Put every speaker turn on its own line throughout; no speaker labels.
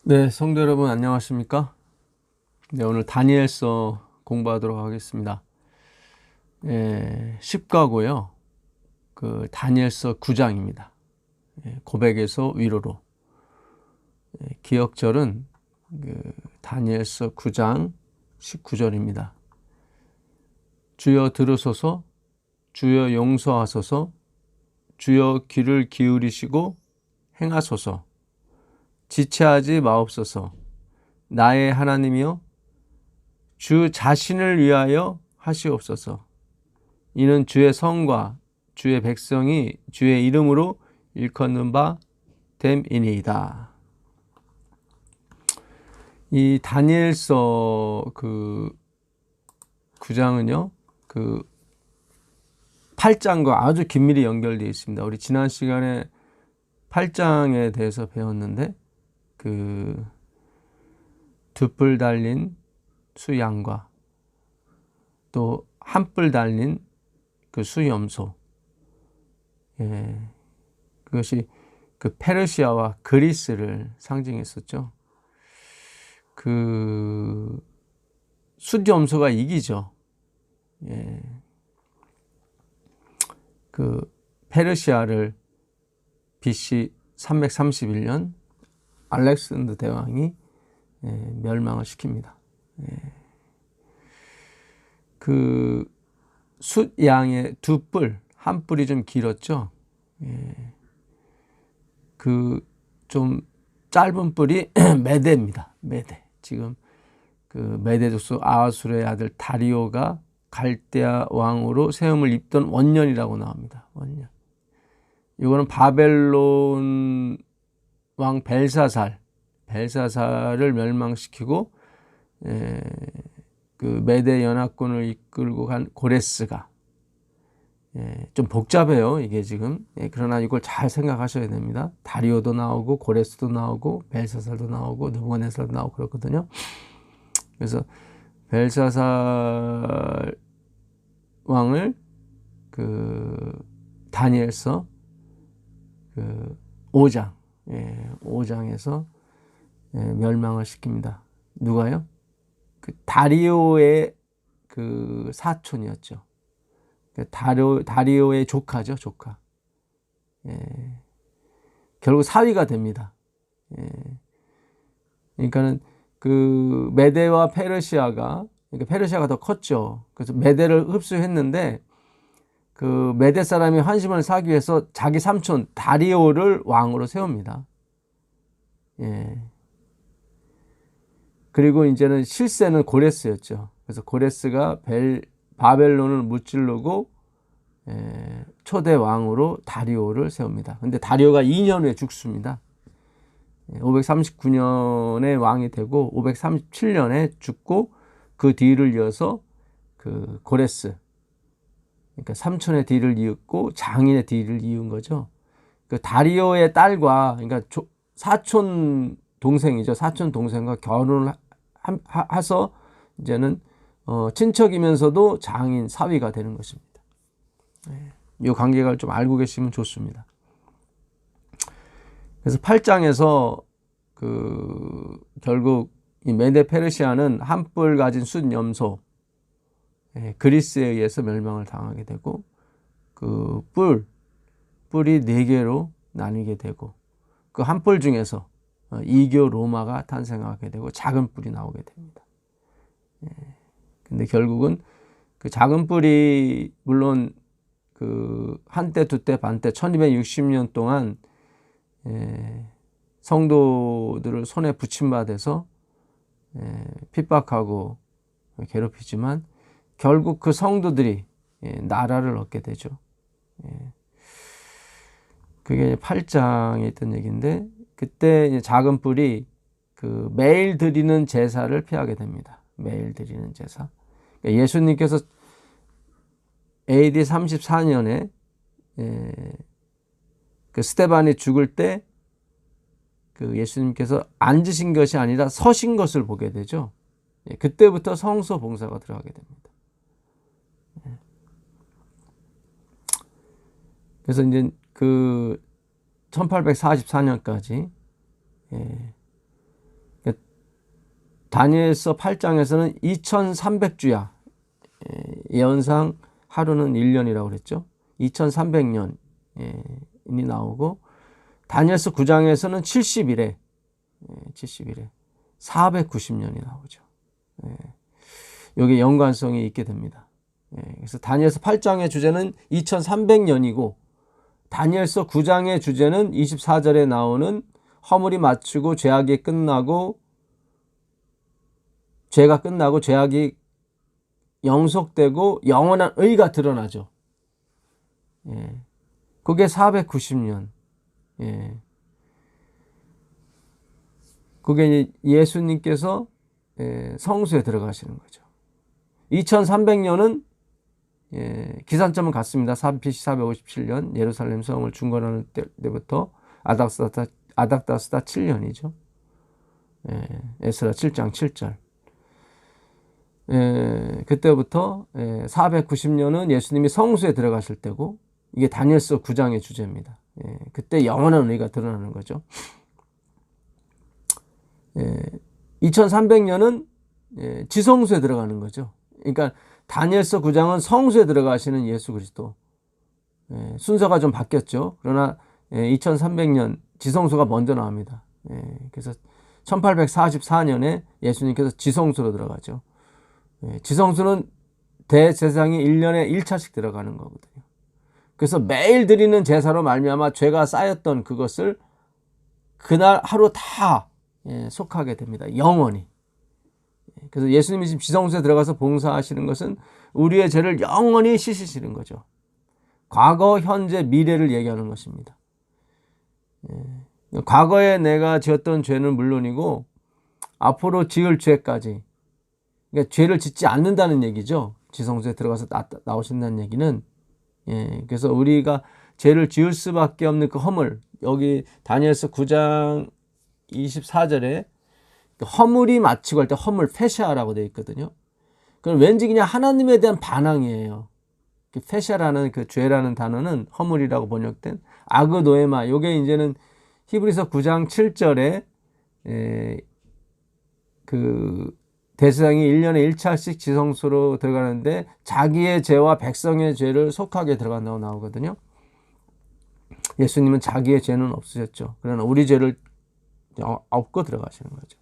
네, 성도 여러분 안녕하십니까? 네, 오늘 다니엘서 공부하도록 하겠습니다. 십가고요. 그 다니엘서 9장입니다. 고백에서 위로로. 기억절은 그 다니엘서 9장 19절입니다. 주여 들으소서, 주여 용서하소서, 주여 귀를 기울이시고 행하소서, 지체하지 마옵소서. 나의 하나님이여, 주 자신을 위하여 하시옵소서. 이는 주의 성과 주의 백성이 주의 이름으로 일컫는 바 됨이니이다. 이 다니엘서 그 9장은요, 그 8장과 아주 긴밀히 연결되어 있습니다. 우리 지난 시간에 8장에 대해서 배웠는데, 그 두 뿔 달린 수양과 또 한 뿔 달린 그 수염소, 그것이 그 페르시아와 그리스를 상징했었죠. 그 숫염소가 이기죠. 그 페르시아를 BC 331년 알렉산더 대왕이 멸망을 시킵니다. 그 숫양의 두 뿔, 한 뿔이 좀 길었죠. 그 좀 짧은 뿔이 메대입니다. 메대. 지금 그 메대 족속 아하술의 아들 다리오가 갈대아 왕으로 세움을 입던 원년이라고 나옵니다. 원년. 이거는 바벨론 왕 벨사살을 멸망시키고 그 메대 연합군을 이끌고 간 고레스가, 좀 복잡해요 이게 지금. 그러나 이걸 잘 생각하셔야 됩니다. 다리오도 나오고 고레스도 나오고 벨사살도 나오고 느부갓네살도 나오고 그렇거든요. 그래서 벨사살 왕을 그 다니엘서 그 5장에서 멸망을 시킵니다. 누가요? 그 다리오의 그 사촌이었죠. 다리오의 조카죠, 조카. 결국 사위가 됩니다. 그러니까는 그 메대와 페르시아가, 그러니까 페르시아가 더 컸죠. 그래서 메대를 흡수했는데, 그 메대 사람이 환심을 사기 위해서 자기 삼촌 다리오를 왕으로 세웁니다. 그리고 이제는 실세는 고레스였죠. 그래서 고레스가 바벨론을 무찌르고 초대 왕으로 다리오를 세웁니다. 근데 다리오가 2년 후에 죽습니다. 539년에 왕이 되고 537년에 죽고, 그 뒤를 이어서 그 고레스, 그러니까 삼촌의 뒤를 이었고 장인의 뒤를 이은 거죠. 그 다리오의 딸과, 그러니까 사촌 동생이죠. 사촌 동생과 결혼을 해서 이제는 친척이면서도 장인 사위가 되는 것입니다. 이 관계가 좀 알고 계시면 좋습니다. 그래서 8장에서 그 결국 이 메데 페르시아는 한 뿔 가진 숫염소 그리스에 의해서 멸망을 당하게 되고, 그 뿔이 4개로 나뉘게 되고, 그 한 뿔 중에서 이교 로마가 탄생하게 되고 작은 뿔이 나오게 됩니다. 근데 결국은 그 작은 뿔이 물론 그 한때 두때 반때 1260년 동안 성도들을 손에 붙임받아서 핍박하고 괴롭히지만, 결국 그 성도들이 나라를 얻게 되죠. 그게 8장에 있던 얘기인데, 그때 작은 뿔이 그 매일 드리는 제사를 피하게 됩니다. 매일 드리는 제사. 예수님께서 AD 34년에 그 스데반이 죽을 때 그 예수님께서 앉으신 것이 아니라 서신 것을 보게 되죠. 그때부터 성소 봉사가 들어가게 됩니다. 그래서 이제 그 1844년까지 다니엘서 8장에서는 2300주야. 예언상 하루는 1년이라고 그랬죠. 2300년이 나오고, 다니엘서 9장에서는 70일에 490년이 나오죠. 여기에 연관성이 있게 됩니다. 그래서 다니엘서 8장의 주제는 2300년이고, 다니엘서 9장의 주제는 24절에 나오는 허물이 마치고 죄악이 끝나고, 죄가 끝나고 죄악이 영속되고 영원한 의가 드러나죠. 그게 490년. 그게 예수님께서 성소에 들어가시는 거죠. 2300년은 기산점은 같습니다. BC 457년 예루살렘 성을 중건하는 때부터 아닥다스다 7년이죠. 에스라 7장 7절. 그때부터 490년은 예수님이 성소에 들어가실 때고, 이게 다니엘서 9장의 주제입니다. 그때 영원한 의가 드러나는 거죠. 2300년은 지성소에 들어가는 거죠. 그러니까 다니엘서 9장은 성소에 들어가시는 예수 그리스도. 순서가 좀 바뀌었죠. 그러나 2300년 지성소가 먼저 나옵니다. 그래서 1844년에 예수님께서 지성소로 들어가죠. 지성소는 대제사장이 1년에 1차씩 들어가는 거거든요. 그래서 매일 드리는 제사로 말미암아 죄가 쌓였던 그것을 그날 하루 다 속하게 됩니다. 영원히. 그래서 예수님이 지금 지성소에 들어가서 봉사하시는 것은 우리의 죄를 영원히 씻으시는 거죠. 과거, 현재, 미래를 얘기하는 것입니다. 과거에 내가 지었던 죄는 물론이고 앞으로 지을 죄까지, 그러니까 죄를 짓지 않는다는 얘기죠. 지성소에 들어가서 나오신다는 얘기는. 그래서 우리가 죄를 지을 수밖에 없는 그 허물, 여기 다니엘서 9장 24절에 허물이 마치고 할 때 허물 페샤라고 되어 있거든요. 그럼 왠지 그냥 하나님에 대한 반항이에요. 페샤라는 그 죄라는 단어는 허물이라고 번역된 아그노에마, 요게 이제는 히브리서 9장 7절에 그 대제사장이 1년에 1차씩 지성소로 들어가는데 자기의 죄와 백성의 죄를 속하게 들어간다고 나오거든요. 예수님은 자기의 죄는 없으셨죠. 그러나 우리 죄를 업고 들어가시는 거죠.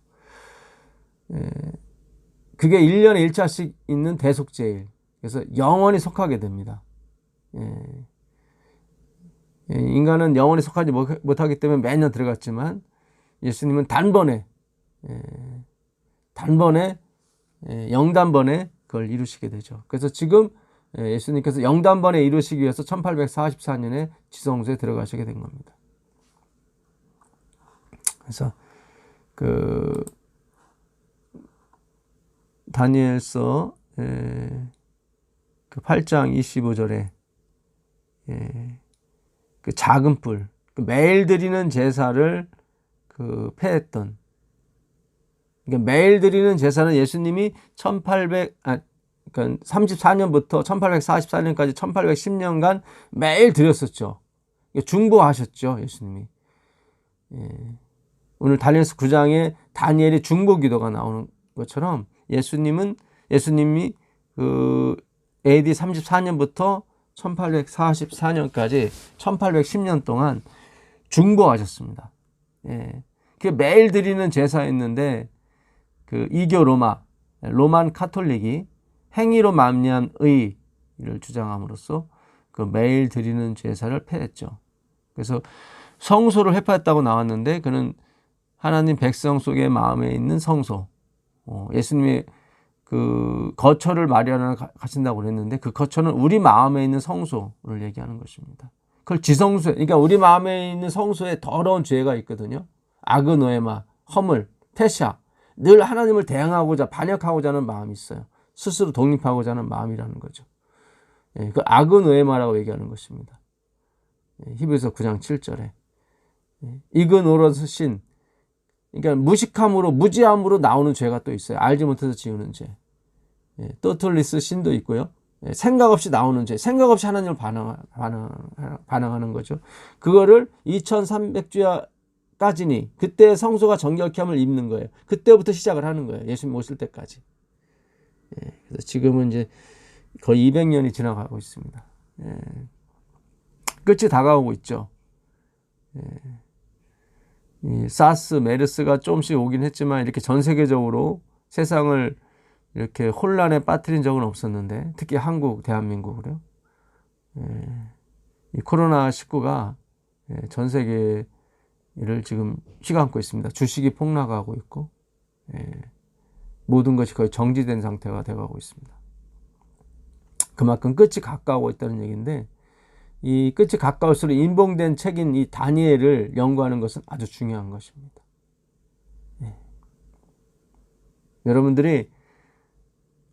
그게 1년에 1차씩 있는 대속죄일. 그래서 영원히 속하게 됩니다. 인간은 영원히 속하지 못하기 때문에 매년 들어갔지만 예수님은 단번에 영단번에 그걸 이루시게 되죠. 그래서 지금 예수님께서 영단번에 이루시기 위해서 1844년에 지성소에 들어가시게 된 겁니다. 그래서 그 다니엘서 그 8장 25절에 그 작은 뿔, 그 매일 드리는 제사를 그 폐했던, 그러니까 매일 드리는 제사는 예수님이 34년부터 1844년까지 1810년간 매일 드렸었죠. 중보하셨죠, 예수님이. 오늘 다니엘서 9장에 다니엘의 중보 기도가 나오는 것처럼 예수님이 그 AD 34년부터 1844년까지 1810년 동안 중보하셨습니다. 그 매일 드리는 제사였는데 그 이교 로만 카톨릭이 행위로 말미암은 의를 주장함으로써 그 매일 드리는 제사를 폐했죠. 그래서 성소를 회파했다고 나왔는데 그는 하나님 백성 속의 마음에 있는 성소, 예수님이 그 거처를 마련하러 가신다고 그랬는데 그 거처는 우리 마음에 있는 성소를 얘기하는 것입니다. 그걸 지성소에, 그러니까 우리 마음에 있는 성소에 더러운 죄가 있거든요. 아그노에마, 허물, 페샤, 늘 하나님을 대항하고자 반역하고자 하는 마음이 있어요. 스스로 독립하고자 하는 마음이라는 거죠. 그 아그노에마라고 얘기하는 것입니다. 히브리서 9장 7절에 이그노러스신, 그러니까 무식함으로 무지함으로 나오는 죄가 또 있어요. 알지 못해서 지우는 죄. 또틀리스 신도 있고요. 생각 없이 나오는 죄, 생각 없이 하나님을 반항하는 거죠. 그거를 2300주야까지 까지니 그때 성소가 정결케 함을 입는 거예요. 그때부터 시작을 하는 거예요. 예수님 오실 때까지. 그래서 지금은 이제 거의 200년이 지나가고 있습니다. 끝이 다가오고 있죠. 이 사스, 메르스가 조금씩 오긴 했지만 이렇게 전 세계적으로 세상을 이렇게 혼란에 빠뜨린 적은 없었는데, 특히 한국, 대한민국으로요. 이 코로나19가 전 세계를 지금 휘감고 있습니다. 주식이 폭락하고 있고, 모든 것이 거의 정지된 상태가 되어가고 있습니다. 그만큼 끝이 가까워 있다는 얘기인데, 이 끝이 가까울수록 인봉된 책인 이 다니엘을 연구하는 것은 아주 중요한 것입니다. 여러분들이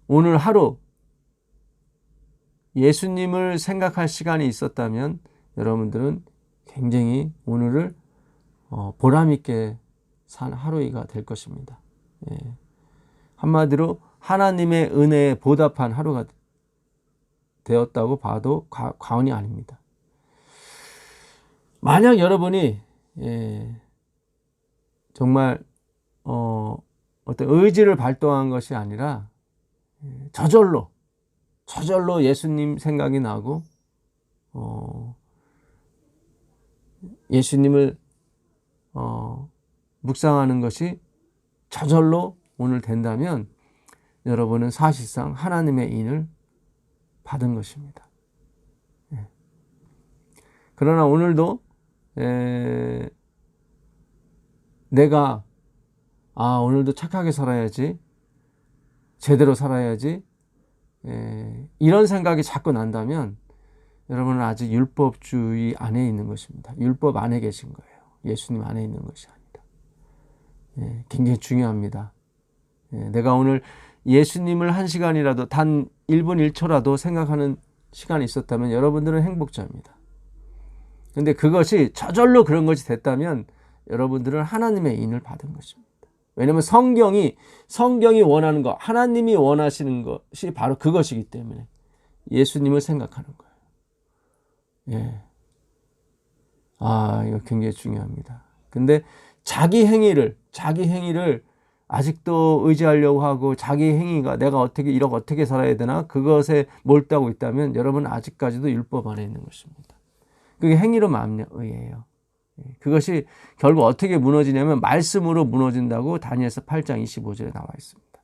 오늘 하루 예수님을 생각할 시간이 있었다면 여러분들은 굉장히 오늘을 보람있게 산 하루가 될 것입니다. 한마디로 하나님의 은혜에 보답한 하루가 되었다고 봐도 과언이 아닙니다. 만약 여러분이 정말 어떤 의지를 발동한 것이 아니라 저절로 예수님 생각이 나고 예수님을 묵상하는 것이 저절로 오늘 된다면 여러분은 사실상 하나님의 인을 받은 것입니다. 그러나 오늘도 내가 오늘도 착하게 살아야지, 제대로 살아야지, 이런 생각이 자꾸 난다면 여러분은 아직 율법주의 안에 있는 것입니다. 율법 안에 계신 거예요. 예수님 안에 있는 것이 아니다. 굉장히 중요합니다. 내가 오늘 예수님을 한 시간이라도 단 1분 1초라도 생각하는 시간이 있었다면 여러분들은 행복자입니다. 근데 그것이 저절로 그런 것이 됐다면 여러분들은 하나님의 인을 받은 것입니다. 왜냐하면 성경이 원하는 것, 하나님이 원하시는 것이 바로 그것이기 때문에 예수님을 생각하는 거예요. 이거 굉장히 중요합니다. 근데 자기 행위를 아직도 의지하려고 하고 자기 행위가 내가 어떻게 살아야 되나 그것에 몰두하고 있다면 여러분은 아직까지도 율법 안에 있는 것입니다. 그게 행위로 만명의예요. 그것이 결국 어떻게 무너지냐면 말씀으로 무너진다고 다니엘서 8장 25절에 나와 있습니다.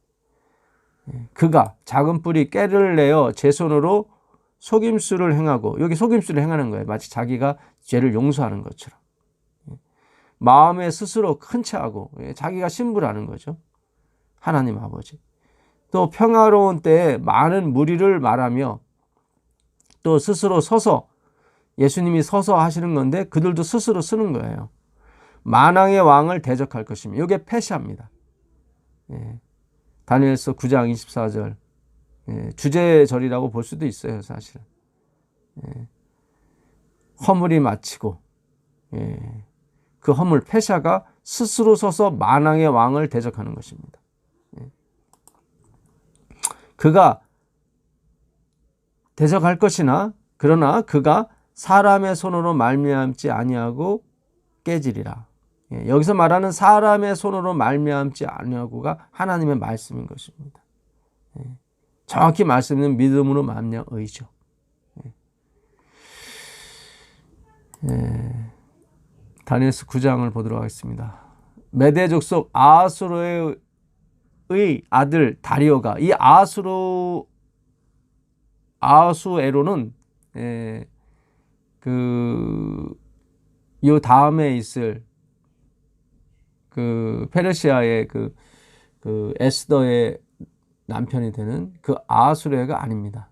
그가 작은 뿌리 깨를 내어 제 손으로 속임수를 행하고, 여기 속임수를 행하는 거예요. 마치 자기가 죄를 용서하는 것처럼. 마음에 스스로 큰 체하고 자기가 신부라는 거죠. 하나님 아버지. 또 평화로운 때에 많은 무리를 말하며 또 스스로 서서, 예수님이 서서 하시는 건데 그들도 스스로 쓰는 거예요. 만왕의 왕을 대적할 것입니다. 이게 페시아입니다. 다니엘서 9장 24절. 주제절이라고 볼 수도 있어요, 사실은. 허물이 마치고, 그 허물, 페시아가 스스로 서서 만왕의 왕을 대적하는 것입니다. 그가 대적할 것이나, 그러나 그가 사람의 손으로 말미암지 아니하고 깨지리라. 여기서 말하는 사람의 손으로 말미암지 아니하고가 하나님의 말씀인 것입니다. 정확히 말씀은 믿음으로 만명의죠. 다니엘서 9장을 보도록 하겠습니다. 메대 족속 아하수에로의 아들 다리오가, 이 아하수에로는 요 다음에 있을 페르시아의 에스더의 남편이 되는 그 아하수에로가 아닙니다.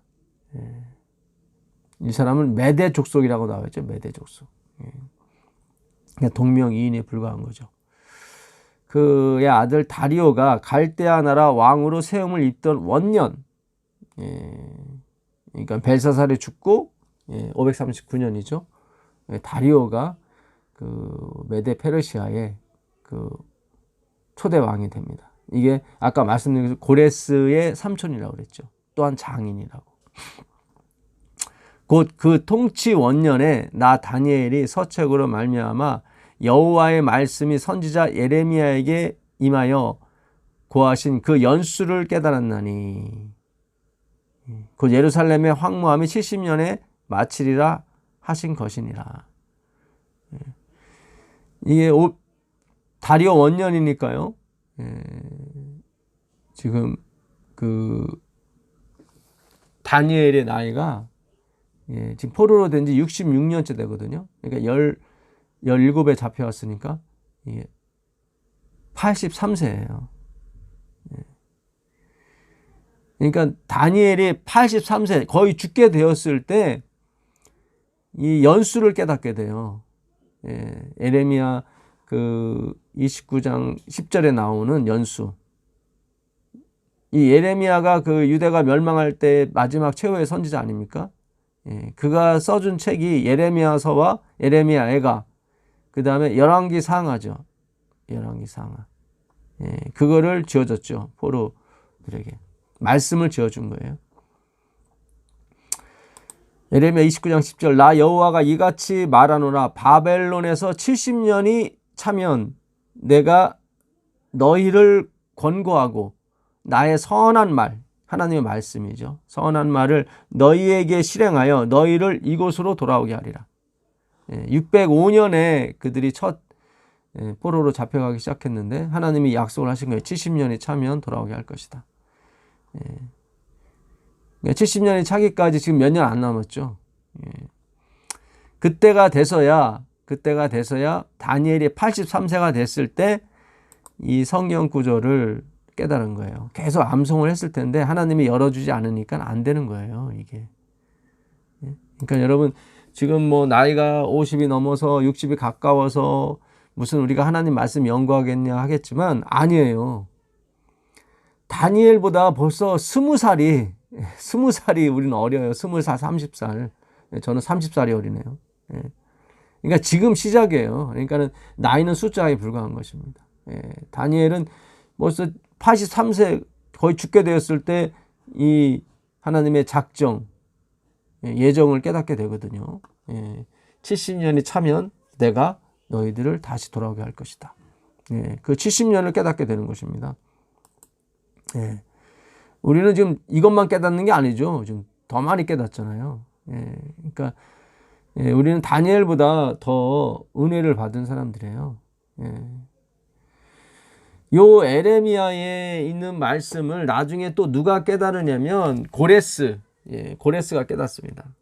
이 사람은 메대 족속이라고 나와 있죠. 메대 족속. 그냥 동명이인에 불과한 거죠. 그의 아들 다리오가 갈대아 나라 왕으로 세움을 입던 원년, 그러니까 벨사살이 죽고 539년이죠. 다리오가 메대 페르시아의 초대 왕이 됩니다. 이게 아까 말씀드린 고레스의 삼촌이라고 그랬죠. 또한 장인이라고. 곧 그 통치 원년에 나 다니엘이 서책으로 말미암아 여호와의 말씀이 선지자 예레미야에게 임하여 고하신 그 연수를 깨달았나니 곧 예루살렘의 황무함이 70년에 마치리라 하신 것이니라. 이게 다리오 원년이니까요. 지금 그 다니엘의 나이가 지금 포로로 된 지 66년째 되거든요. 그러니까 17에 잡혀왔으니까 83세예요. 그러니까 다니엘이 83세 거의 죽게 되었을 때 이 연수를 깨닫게 돼요. 예레미야 그 29장 10절에 나오는 연수. 이 예레미야가 그 유대가 멸망할 때 마지막 최후의 선지자 아닙니까? 그가 써준 책이 예레미야서와 예레미야애가, 그 다음에 열왕기 상하죠. 열왕기 상하. 그거를 지어줬죠. 포로들에게. 말씀을 지어준 거예요. 예레미야 29장 10절 나 여호와가 이같이 말하노라 바벨론에서 70년이 차면 내가 너희를 권고하고 나의 선한 말, 하나님의 말씀이죠. 선한 말을 너희에게 실행하여 너희를 이곳으로 돌아오게 하리라. 605년에 그들이 첫 포로로 잡혀가기 시작했는데 하나님이 약속을 하신 거예요. 70년이 차면 돌아오게 할 것이다. 70년이 차기까지 지금 몇 년 안 남았죠. 그때가 돼서야 다니엘이 83세가 됐을 때 이 성경 구절을 깨달은 거예요. 계속 암송을 했을 텐데 하나님이 열어주지 않으니까 안 되는 거예요, 이게. 그러니까 여러분 지금 뭐 나이가 50이 넘어서 60이 가까워서 무슨 우리가 하나님 말씀 연구하겠냐 하겠지만 아니에요. 다니엘보다 벌써 20살이 우리는 어려요. 20살, 30살. 저는 30살이 어리네요. 그러니까 지금 시작이에요. 그러니까는 나이는 숫자에 불과한 것입니다. 다니엘은 벌써 83세 거의 죽게 되었을 때 이 하나님의 작정, 예정을 깨닫게 되거든요. 70년이 차면 내가 너희들을 다시 돌아오게 할 것이다. 그 70년을 깨닫게 되는 것입니다. 우리는 지금 이것만 깨닫는 게 아니죠. 좀 더 많이 깨닫잖아요. 그러니까 우리는 다니엘보다 더 은혜를 받은 사람들이에요. 요 에레미야에 있는 말씀을 나중에 또 누가 깨달으냐면 고레스가 깨닫습니다.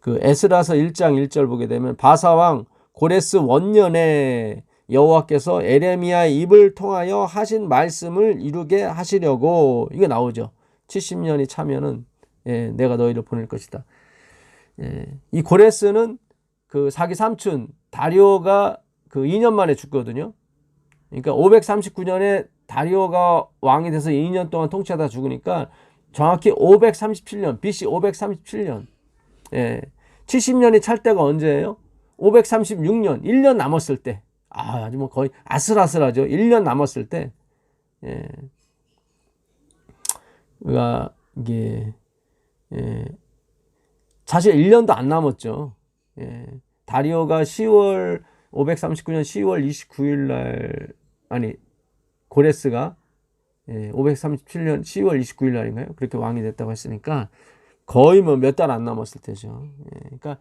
그 에스라서 1장 1절 보게 되면 바사왕 고레스 원년에 여호와께서 에레미야의 입을 통하여 하신 말씀을 이루게 하시려고, 이게 나오죠. 70년이 차면은 내가 너희를 보낼 것이다. 이 고레스는 그 사기 삼촌 다리오가 그 2년 만에 죽거든요. 그러니까 539년에 다리오가 왕이 돼서 2년 동안 통치하다 죽으니까 정확히 537년, BC 537년. 70년이 찰 때가 언제예요? 536년, 1년 남았을 때. 아주 뭐 거의 아슬아슬하죠. 1년 남았을 때. 우리가 이게 사실 1년도 안 남았죠. 다리오가 539년 10월 29일 날, 고레스가 537년 10월 29일 날인가요? 그렇게 왕이 됐다고 했으니까 거의 뭐 몇 달 안 남았을 때죠. 그러니까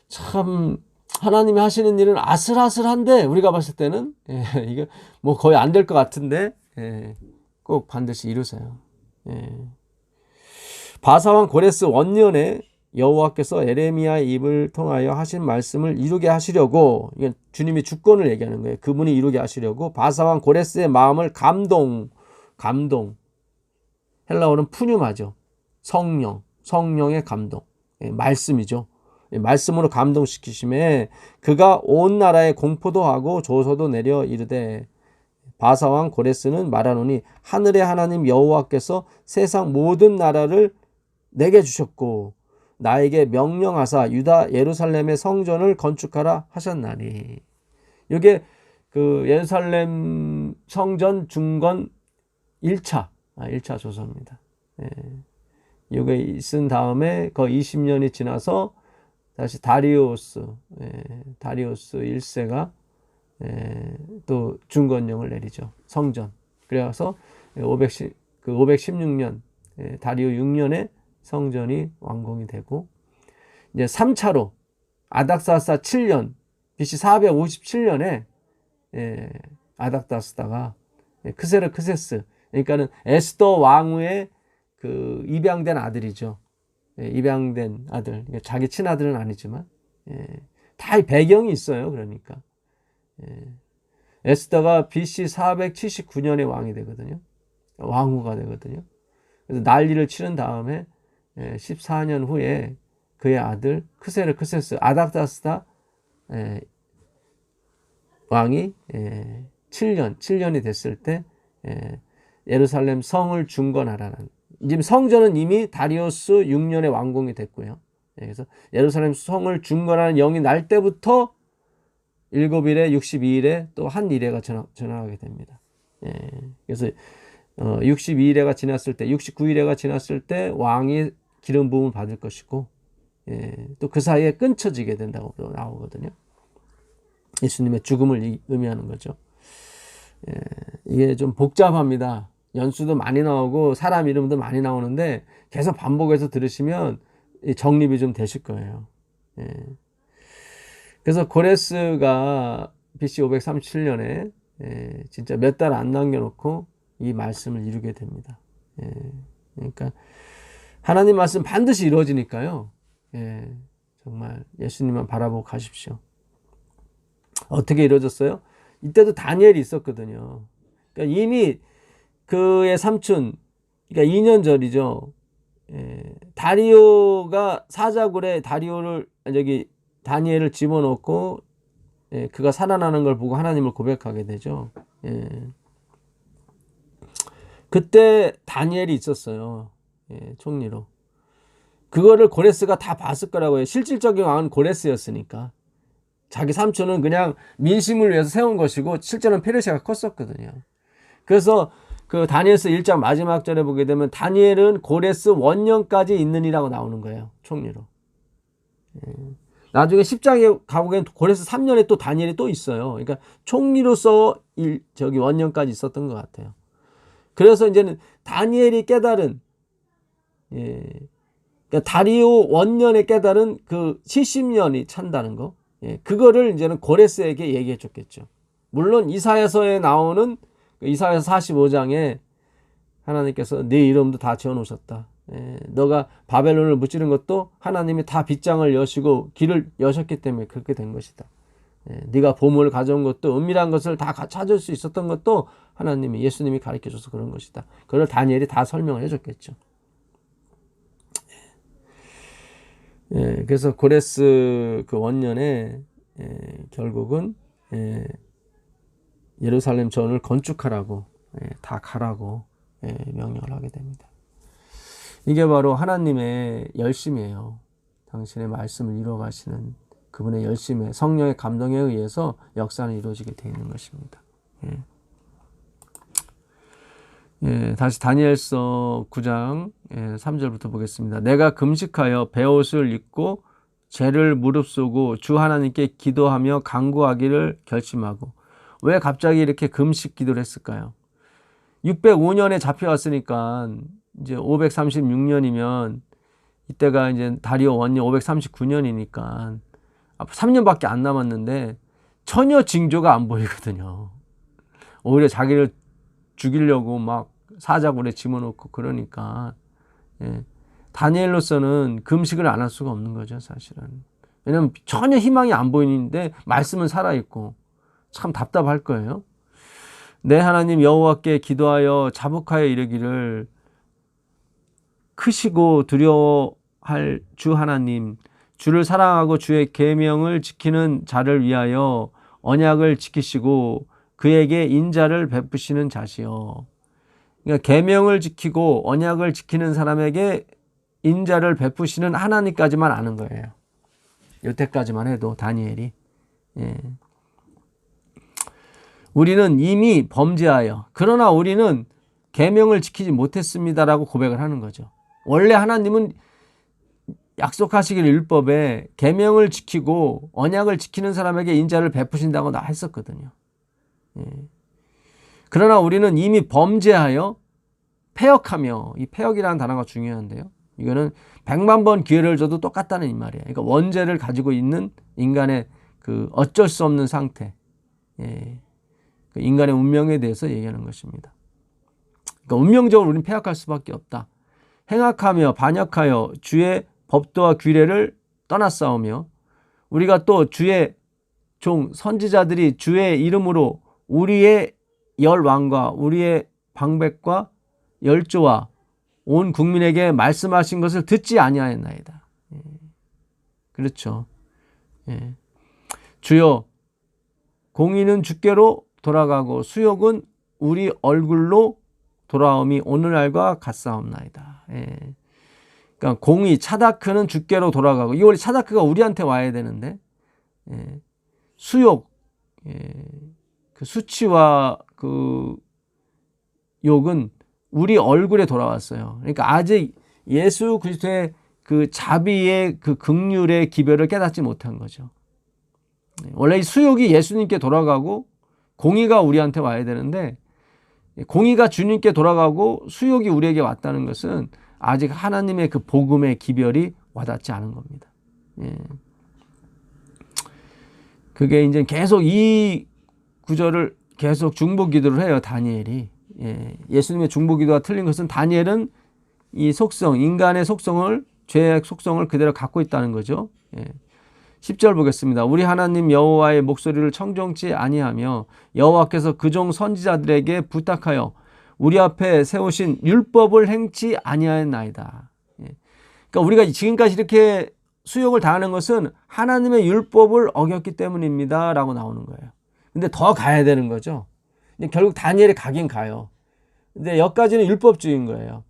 참 하나님이 하시는 일은 아슬아슬한데 우리가 봤을 때는 이게 뭐 거의 안 될 것 같은데 꼭 반드시 이루세요. 바사왕 고레스 원년에 여호와께서 에레미야의 입을 통하여 하신 말씀을 이루게 하시려고, 이건 주님이 주권을 얘기하는 거예요. 그분이 이루게 하시려고 바사왕 고레스의 마음을 감동, 헬라어는 푸뉴마죠. 성령의 감동, 말씀이죠. 말씀으로 감동시키심에 그가 온 나라에 공포도 하고 조서도 내려 이르되, 바사왕 고레스는 말하노니 하늘의 하나님 여호와께서 세상 모든 나라를 내게 주셨고 나에게 명령하사 유다 예루살렘의 성전을 건축하라 하셨나니. 이게 그 예루살렘 성전 중건 1차 조서입니다. 이게 있은 다음에 그 20년이 지나서 다시 다리우스 1세가 또 중건령을 내리죠. 성전. 그래서 516년 다리오 6년에 성전이 완공이 되고, 이제 3차로 아닥사스다 7년 BC 457년에 아닥사스다가 크세르크세스, 그러니까는 에스더 왕후의 그 입양된 아들이죠. 입양된 아들, 자기 친아들은 아니지만 다 배경이 있어요. 그러니까 에스더가 BC 479년에 왕이 되거든요. 왕후가 되거든요. 그래서 난리를 치른 다음에 14년 후에 그의 아들 크세르크세스 아닥사스다 왕이 7년이 됐을 때 예루살렘 성을 중건하라는, 지금 성전은 이미 다리우스 6년에 완공이 됐고요. 그래서 예루살렘 성을 중건하는 영이 날 때부터 7일에 62일에 또 한 일회가 전하게 됩니다. 그래서 62일회가 지났을 때, 69일회가 지났을 때 왕이 기름 부음을 받을 것이고, 또 그 사이에 끊쳐지게 된다고 나오거든요. 예수님의 죽음을 의미하는 거죠. 이게 좀 복잡합니다. 연수도 많이 나오고 사람 이름도 많이 나오는데 계속 반복해서 들으시면 정립이 좀 되실 거예요. 그래서 고레스가 BC 537년에 진짜 몇 달 안 남겨놓고 이 말씀을 이루게 됩니다. 그러니까 하나님 말씀 반드시 이루어지니까요. 정말 예수님만 바라보고 가십시오. 어떻게 이루어졌어요? 이때도 다니엘이 있었거든요. 그러니까 이미 그의 삼촌, 그러니까 2년 전이죠. 다리오가 사자굴에 다니엘을 집어넣고 그가 살아나는 걸 보고 하나님을 고백하게 되죠. 그때 다니엘이 있었어요. 총리로. 그거를 고레스가 다 봤을 거라고 해요. 실질적인 왕은 고레스였으니까. 자기 삼촌은 그냥 민심을 위해서 세운 것이고 실제는 페르시아가 컸었거든요. 그래서 그 다니엘서 1장 마지막 절에 보게 되면 다니엘은 고레스 원년까지 있느니라고 나오는 거예요. 총리로. 나중에 10장에 가보면 고레스 3년에 또 다니엘이 또 있어요. 그러니까 총리로서 원년까지 있었던 것 같아요. 그래서 이제는 다니엘이 깨달은, 그러니까 다리오 원년에 깨달은 그 70년이 찬다는 거, 그거를 이제는 고레스에게 얘기해 줬겠죠. 물론 이사야서에 나오는 이사야서 45장에 하나님께서 네 이름도 다 지어 놓으셨다. 너가 바벨론을 무찌른 것도 하나님이 다 빗장을 여시고 길을 여셨기 때문에 그렇게 된 것이다. 네가 보물을 가져온 것도, 은밀한 것을 다 찾을 수 있었던 것도 하나님이, 예수님이 가르쳐줘서 그런 것이다. 그걸 다니엘이 다 설명을 해줬겠죠. 그래서 고레스 그 원년에 결국은 예루살렘 전을 건축하라고, 다 가라고 명령을 하게 됩니다. 이게 바로 하나님의 열심이에요. 당신의 말씀을 이루어 가시는 그분의 열심에, 성령의 감동에 의해서 역사는 이루어지게 되어 있는 것입니다. 다시 다니엘서 9장 3절부터 보겠습니다. 내가 금식하여 베옷을 입고 죄를 무릅쓰고 주 하나님께 기도하며 간구하기를 결심하고. 왜 갑자기 이렇게 금식 기도를 했을까요? 605년에 잡혀왔으니까 이제 536년이면 이때가 이제 다리오 원년 539년이니까 3년밖에 안 남았는데 전혀 징조가 안 보이거든요. 오히려 자기를 죽이려고 막 사자굴에 집어넣고 그러니까 다니엘로서는 금식을 안 할 수가 없는 거죠, 사실은. 왜냐하면 전혀 희망이 안 보이는데 말씀은 살아있고 참 답답할 거예요. 내 하나님 여호와께 기도하여 자복하여 이르기를, 크시고 두려워할 주 하나님, 주를 사랑하고 주의 계명을 지키는 자를 위하여 언약을 지키시고 그에게 인자를 베푸시는 자시요. 그러니까 계명을 지키고 언약을 지키는 사람에게 인자를 베푸시는 하나님까지만 아는 거예요. 여태까지만 해도 다니엘이. 우리는 이미 범죄하여, 그러나 우리는 계명을 지키지 못했습니다라고 고백을 하는 거죠. 원래 하나님은 약속하시길 율법에 계명을 지키고 언약을 지키는 사람에게 인자를 베푸신다고 나 했었거든요. 예. 그러나 우리는 이미 범죄하여 패역하며, 이 패역이라는 단어가 중요한데요. 이거는 100만 번 기회를 줘도 똑같다는 이 말이에요. 그러니까 원죄를 가지고 있는 인간의 그 어쩔 수 없는 상태, 예. 그 인간의 운명에 대해서 얘기하는 것입니다. 그러니까 운명적으로 우리는 패역할 수밖에 없다. 행악하며 반역하여 주의 법도와 규례를 떠나싸우며, 우리가 또 주의 종 선지자들이 주의 이름으로 우리의 열왕과 우리의 방백과 열조와 온 국민에게 말씀하신 것을 듣지 아니하였나이다. 그렇죠. 예. 주여, 공의는 주께로 돌아가고 수욕은 우리 얼굴로 돌아옴이 오늘날과 같사옵나이다. 예. 그러니까 공의, 차다크는 주께로 돌아가고, 이 원래 차다크가 우리한테 와야 되는데, 예. 수욕, 예. 그 수치와 그 욕은 우리 얼굴에 돌아왔어요. 그러니까 아직 예수 그리스도의 그 자비의 그 긍휼의 기별을 깨닫지 못한 거죠. 원래 이 수욕이 예수님께 돌아가고 공의가 우리한테 와야 되는데, 공의가 주님께 돌아가고 수욕이 우리에게 왔다는 것은 아직 하나님의 그 복음의 기별이 와닿지 않은 겁니다. 예. 그게 이제 계속 이 구절을 계속 중보 기도를 해요, 다니엘이. 예. 예수님의 중보 기도가 틀린 것은 다니엘은 이 속성, 인간의 속성을, 죄의 속성을 그대로 갖고 있다는 거죠. 예. 10절 보겠습니다. 우리 하나님 여호와의 목소리를 청종치 아니하며 여호와께서 그종 선지자들에게 부탁하여 우리 앞에 세우신 율법을 행치 아니하였나이다. 그러니까 우리가 지금까지 이렇게 수욕을 당하는 것은 하나님의 율법을 어겼기 때문입니다 라고 나오는 거예요. 근데 더 가야 되는 거죠. 결국 다니엘이 가긴 가요. 근데 여기까지는 율법주의인 거예요.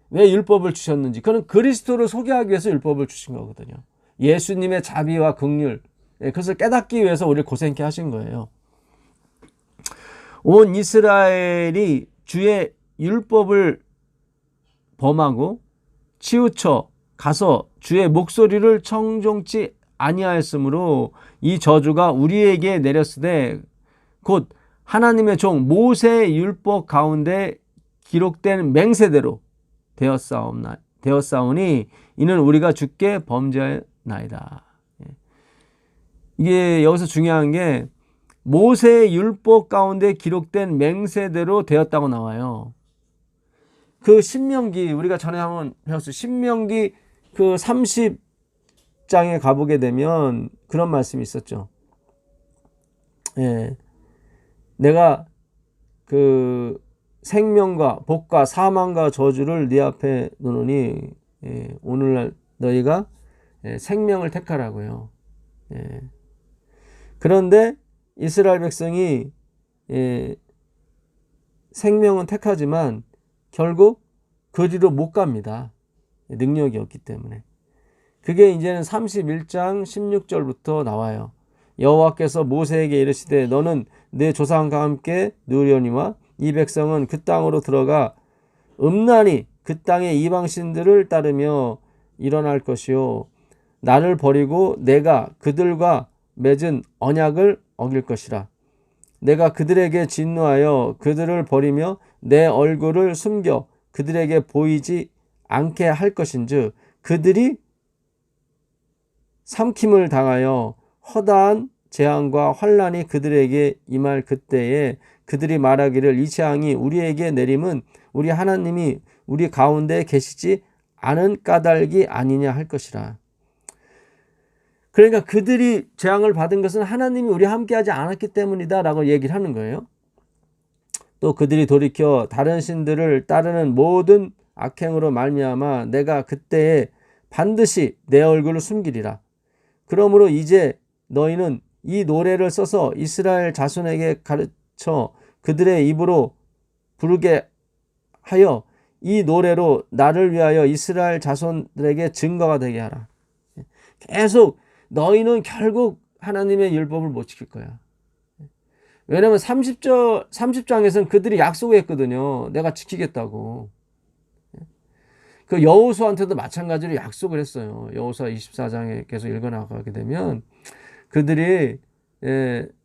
왜 율법을 주셨는지, 그는 그리스도를 소개하기 위해서 율법을 주신 거거든요. 예수님의 자비와 긍휼, 그것을 깨닫기 위해서 우리를 고생케 하신 거예요. 온 이스라엘이 주의 율법을 범하고 치우쳐 가서 주의 목소리를 청종치 아니하였으므로 이 저주가 우리에게 내렸으되 곧 하나님의 종 모세의 율법 가운데 기록된 맹세대로 되었사오니 이는 우리가 주께 범죄하였나이다. 이게 여기서 중요한 게 모세의 율법 가운데 기록된 맹세대로 되었다고 나와요. 그 신명기, 우리가 전에 한번 배웠어요. 신명기 그 30장에 가보게 되면 그런 말씀이 있었죠. 예. 내가 그 생명과 복과 사망과 저주를 네 앞에 놓으니 오늘날 너희가 생명을 택하라고요. 그런데 이스라엘 백성이 생명은 택하지만 결국 그 뒤로 못 갑니다. 능력이 없기 때문에. 그게 이제는 31장 16절부터 나와요. 여호와께서 모세에게 이르시되 너는 내 조상과 함께 누리오니와 이 백성은 그 땅으로 들어가 음란히 그 땅의 이방신들을 따르며 일어날 것이요 나를 버리고 내가 그들과 맺은 언약을 어길 것이라. 내가 그들에게 진노하여 그들을 버리며 내 얼굴을 숨겨 그들에게 보이지 않게 할 것인즉 그들이 삼킴을 당하여 허다한 재앙과 환난이 그들에게 임할 그때에 그들이 말하기를 이 재앙이 우리에게 내림은 우리 하나님이 우리 가운데 계시지 않은 까닭이 아니냐 할 것이라. 그러니까 그들이 재앙을 받은 것은 하나님이 우리와 함께하지 않았기 때문이다 라고 얘기를 하는 거예요. 또 그들이 돌이켜 다른 신들을 따르는 모든 악행으로 말미암아 내가 그때에 반드시 내 얼굴을 숨기리라. 그러므로 이제 너희는 이 노래를 써서 이스라엘 자손에게 가르쳐 그들의 입으로 부르게 하여 이 노래로 나를 위하여 이스라엘 자손들에게 증거가 되게 하라. 계속 너희는 결국 하나님의 율법을 못 지킬 거야. 왜냐하면 30장에서는 그들이 약속을 했거든요. 내가 지키겠다고. 그 여호수아한테도 마찬가지로 약속을 했어요. 여호수아 24장에 계속 읽어나가게 되면 그들이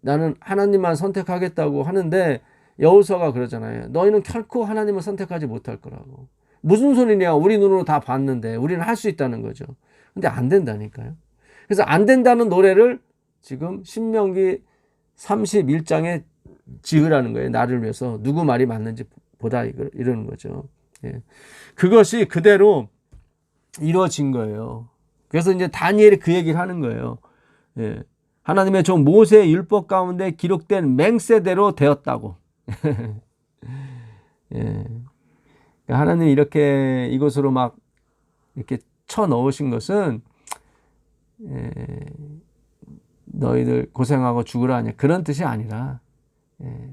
나는 하나님만 선택하겠다고 하는데 여호수아가 그러잖아요. 너희는 결코 하나님을 선택하지 못할 거라고. 무슨 소리냐? 우리 눈으로 다 봤는데 우리는 할 수 있다는 거죠. 근데 안 된다니까요. 그래서 안 된다는 노래를 지금 신명기 31장에 지으라는 거예요. 나를 위해서 누구 말이 맞는지 보다 이러는 거죠. 예. 그것이 그대로 이루어진 거예요. 그래서 이제 다니엘이 그 얘기를 하는 거예요. 예. 하나님의 종 모세의 율법 가운데 기록된 맹세대로 되었다고. 예. 하나님이 이렇게 이곳으로 막 이렇게 쳐 넣으신 것은 너희들 고생하고 죽으라 하냐 그런 뜻이 아니라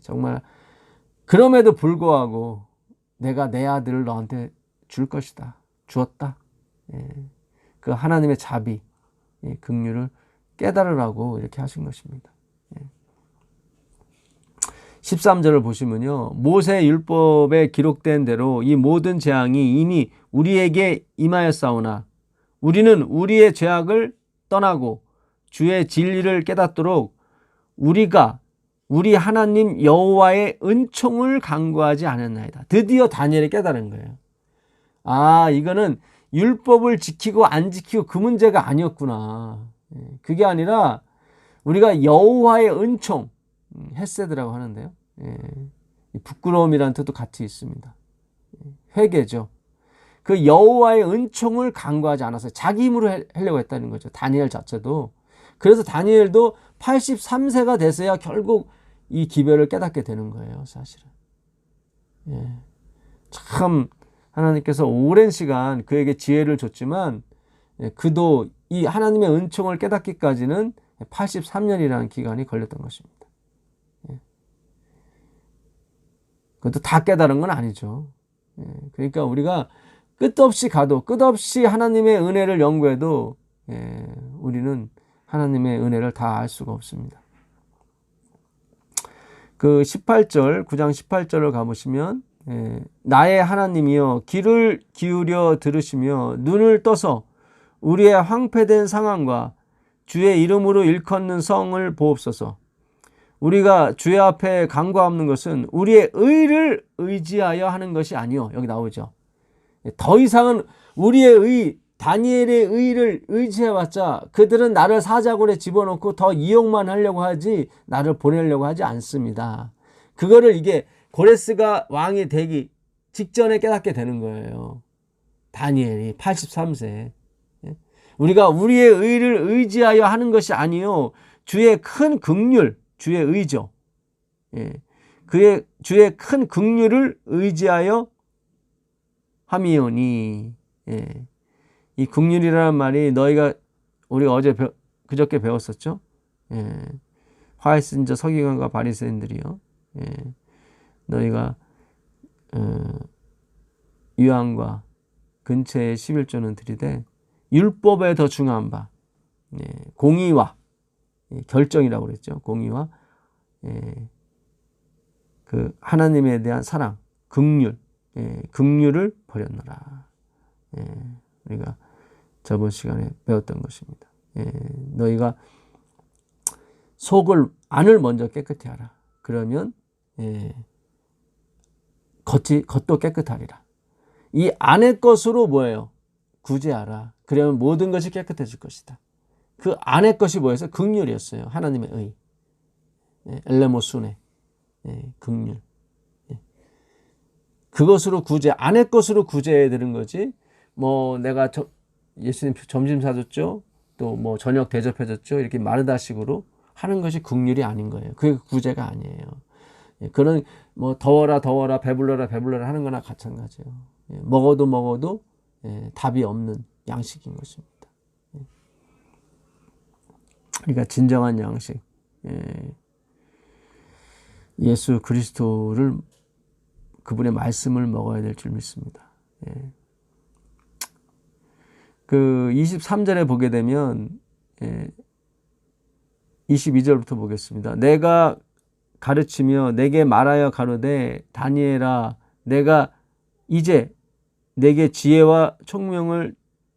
정말 그럼에도 불구하고 내가 내 아들을 너한테 줄 것이다. 주었다. 그 하나님의 자비, 긍휼을 깨달으라고 이렇게 하신 것입니다. 13절을 보시면요. 모세 율법에 기록된 대로 이 모든 재앙이 이미 우리에게 임하였사오나 우리는 우리의 죄악을 떠나고 주의 진리를 깨닫도록 우리가 우리 하나님 여호와의 은총을 간구하지 않았나이다. 드디어 다니엘이 깨달은 거예요. 아, 이거는 율법을 지키고 안 지키고 그 문제가 아니었구나. 그게 아니라 우리가 여호와의 은총, 헤세드라고 하는데요. 부끄러움이라는 뜻도 같이 있습니다. 회개죠. 그 여호와의 은총을 간구하지 않았어요. 자기 힘으로 하려고 했다는 거죠. 다니엘 자체도. 그래서 다니엘도 83세가 돼서야 결국 이 기별을 깨닫게 되는 거예요. 사실은. 참 하나님께서 오랜 시간 그에게 지혜를 줬지만 그도 이 하나님의 은총을 깨닫기까지는 83년이라는 기간이 걸렸던 것입니다. 그것도 다 깨달은 건 아니죠. 그러니까 우리가 끝없이 가도 끝없이 하나님의 은혜를 연구해도 우리는 하나님의 은혜를 다 알 수가 없습니다. 그 18절, 9장 18절을 가보시면 나의 하나님이여 귀를 기울여 들으시며 눈을 떠서 우리의 황폐된 상황과 주의 이름으로 일컫는 성을 보옵소서. 우리가 주의 앞에 간구하는 것은 우리의 의를 의지하여 하는 것이 아니요. 여기 나오죠. 더 이상은 우리의 의, 다니엘의 의를 의지해봤자 그들은 나를 사자굴에 집어넣고 더 이용만 하려고 하지 나를 보내려고 하지 않습니다. 그거를 이게 고레스가 왕이 되기 직전에 깨닫게 되는 거예요. 다니엘이 83세. 우리가 우리의 의를 의지하여 하는 것이 아니요 주의 큰 긍휼, 주의 의죠. 그의 주의 큰 긍휼을 의지하여 함이오니. 이 긍휼이라는 말이 우리가 그저께 배웠었죠. 화이스인저 서기관과 바리새인들이요. 너희가 유황과 근처에 11조는 드리되 율법에 더 중요한 바 공의와 결정이라고 그랬죠. 공의와 그 하나님에 대한 사랑, 긍휼, 긍휼을 버렸노라. 우리가 저번 시간에 배웠던 것입니다. 너희가 안을 먼저 깨끗히 하라. 그러면 겉도 깨끗하리라. 이 안의 것으로 뭐예요? 구제하라. 그러면 모든 것이 깨끗해질 것이다. 그 안의 것이 뭐였어요? 긍휼이었어요. 하나님의 의. 엘레모순의 긍휼. 그것으로 안의 것으로 구제해야 되는 거지. 뭐 내가 예수님 점심 사줬죠. 또 뭐 저녁 대접해줬죠. 이렇게 마르다식으로 하는 것이 긍휼이 아닌 거예요. 그게 구제가 아니에요. 그런 뭐 더워라 배불러라 하는 거나 마찬가지예요. 먹어도 답이 없는 양식인 것입니다. 그러니까 진정한 양식, 예수 그리스도를 그분의 말씀을 먹어야 될 줄 믿습니다. 그 23절에 보게 되면 22절부터 보겠습니다. 내가 가르치며 내게 말하여 가로되 다니엘아 내가 이제 내게 지혜와 총명을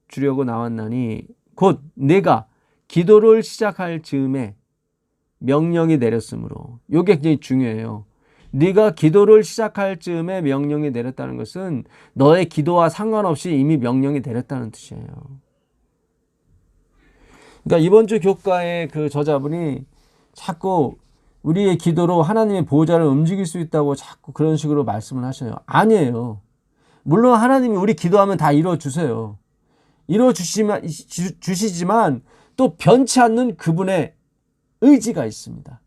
주려고 나왔나니 곧 내가 기도를 시작할 즈음에 명령이 내렸으므로. 이게 굉장히 중요해요. 네가 기도를 시작할 즈음에 명령이 내렸다는 것은 너의 기도와 상관없이 이미 명령이 내렸다는 뜻이에요. 그러니까 이번 주 교과의 그 저자분이 자꾸 우리의 기도로 하나님의 보호자를 움직일 수 있다고 자꾸 그런 식으로 말씀을 하셔요. 아니에요. 물론 하나님이 우리 기도하면 다 이루어주세요. 이루어주시지만 또 변치 않는 그분의 의지가 있습니다.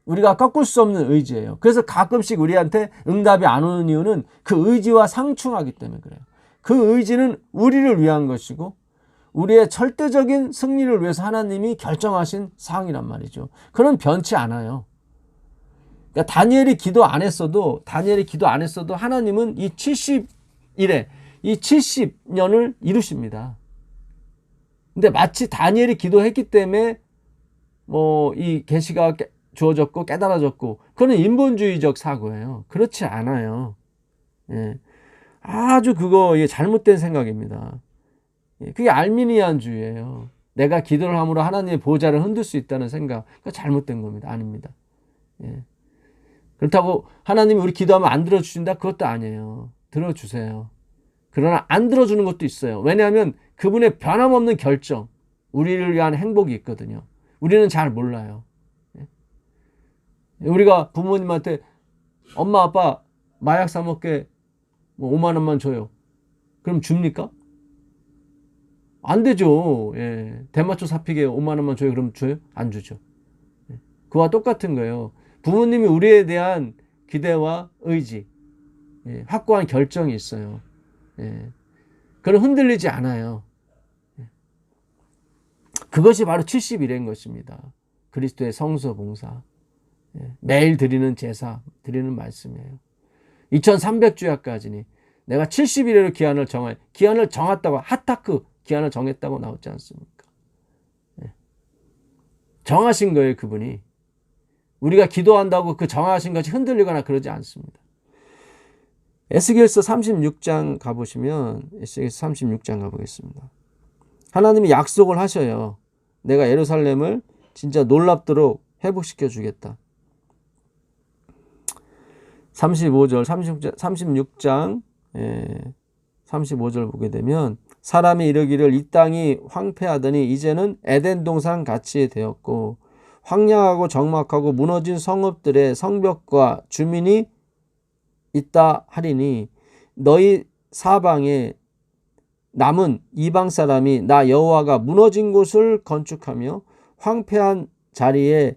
우리가 꺾을 수 없는 의지예요. 그래서 가끔씩 우리한테 응답이 안 오는 이유는 그 의지와 상충하기 때문에 그래요. 그 의지는 우리를 위한 것이고 우리의 절대적인 승리를 위해서 하나님이 결정하신 사항이란 말이죠. 그건 변치 않아요. 그러니까 다니엘이 기도 안 했어도 하나님은 이 70일에 이 70년을 이루십니다. 근데 마치 다니엘이 기도했기 때문에 이 계시가 주어졌고 깨달아졌고 그거는 인본주의적 사고예요. 그렇지 않아요. 예. 아주 그거 잘못된 생각입니다. 그게 알미니안주의예요. 내가 기도를 함으로 하나님의 보호자를 흔들 수 있다는 생각. 그거 잘못된 겁니다. 아닙니다. 예. 그렇다고 하나님이 우리 기도하면 안 들어주신다? 그것도 아니에요. 들어주세요. 그러나 안 들어주는 것도 있어요. 왜냐하면 그분의 변함없는 결정, 우리를 위한 행복이 있거든요. 우리는 잘 몰라요. 우리가 부모님한테 엄마 아빠 마약 사 먹게 5만 원만 줘요. 그럼 줍니까? 안 되죠. 예. 대마초 사피게 5만 원만 줘요. 그럼 줘요? 안 주죠. 예. 그와 똑같은 거예요. 부모님이 우리에 대한 기대와 의지, 예. 확고한 결정이 있어요. 예. 그건 흔들리지 않아요. 예. 그것이 바로 70일인 것입니다. 그리스도의 성소 봉사. 매일 드리는 제사, 드리는 말씀이에요. 2300주야까지니 내가 70일의 기한을 정했다고 하타크 기한을 정했다고 나오지 않습니까? 정하신 거예요, 그분이. 우리가 기도한다고 그 정하신 것이 흔들리거나 그러지 않습니다. 에스겔서 36장 가보시면 에스겔서 36장 가보겠습니다. 하나님이 약속을 하셔요. 내가 예루살렘을 진짜 놀랍도록 회복시켜 주겠다. 35절, 36장 35절 보게 되면 사람이 이르기를 이 땅이 황폐하더니 이제는 에덴 동산 같이 되었고 황량하고 적막하고 무너진 성읍들의 성벽과 주민이 있다 하리니 너희 사방에 남은 이방 사람이 나 여호와가 무너진 곳을 건축하며 황폐한 자리에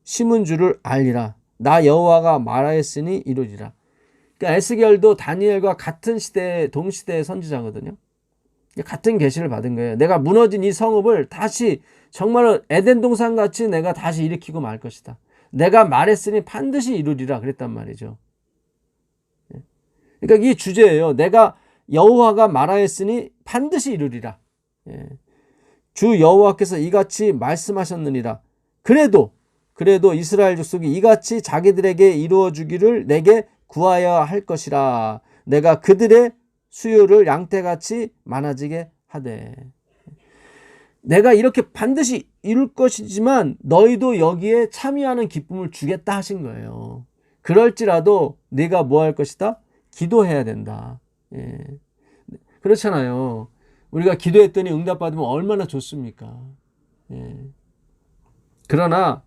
심은 줄을 알리라. 나 여호와가 말하였으니 이루리라. 그러니까 에스겔도 다니엘과 같은 동시대의 선지자거든요. 같은 계시를 받은 거예요. 내가 무너진 이 성읍을 다시 정말 에덴 동산 같이 내가 다시 일으키고 말 것이다. 내가 말했으니 반드시 이루리라 그랬단 말이죠. 그러니까 이 주제예요. 내가 여호와가 말하였으니 반드시 이루리라. 주 여호와께서 이같이 말씀하셨느니라. 그래도 이스라엘 족속이 이같이 자기들에게 이루어 주기를 내게 구하여야 할 것이라. 내가 그들의 수요를 양떼같이 많아지게 하되. 내가 이렇게 반드시 이룰 것이지만 너희도 여기에 참여하는 기쁨을 주겠다 하신 거예요. 그럴지라도 네가 뭐 할 것이다? 기도해야 된다. 예. 그렇잖아요. 우리가 기도했더니 응답받으면 얼마나 좋습니까? 예. 그러나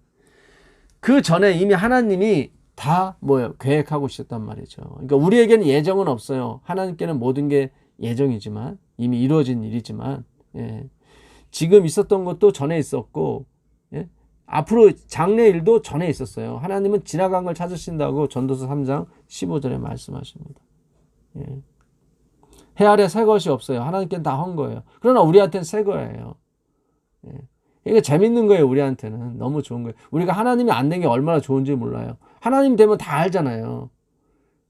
그 전에 이미 하나님이 다 계획하고 있었단 말이죠. 그러니까 우리에게는 예정은 없어요. 하나님께는 모든 게 예정이지만 이미 이루어진 일이지만 지금 있었던 것도 전에 있었고 앞으로 장래일도 전에 있었어요. 하나님은 지나간 걸 찾으신다고 전도서 3장 15절에 말씀하십니다. 해 아래 새 것이 없어요. 하나님께는 다 한 거예요. 그러나 우리한테는 새 거예요. 이게 재밌는 거예요. 우리한테는 너무 좋은 거예요. 우리가 하나님이 안 된 게 얼마나 좋은지 몰라요. 하나님 되면 다 알잖아요.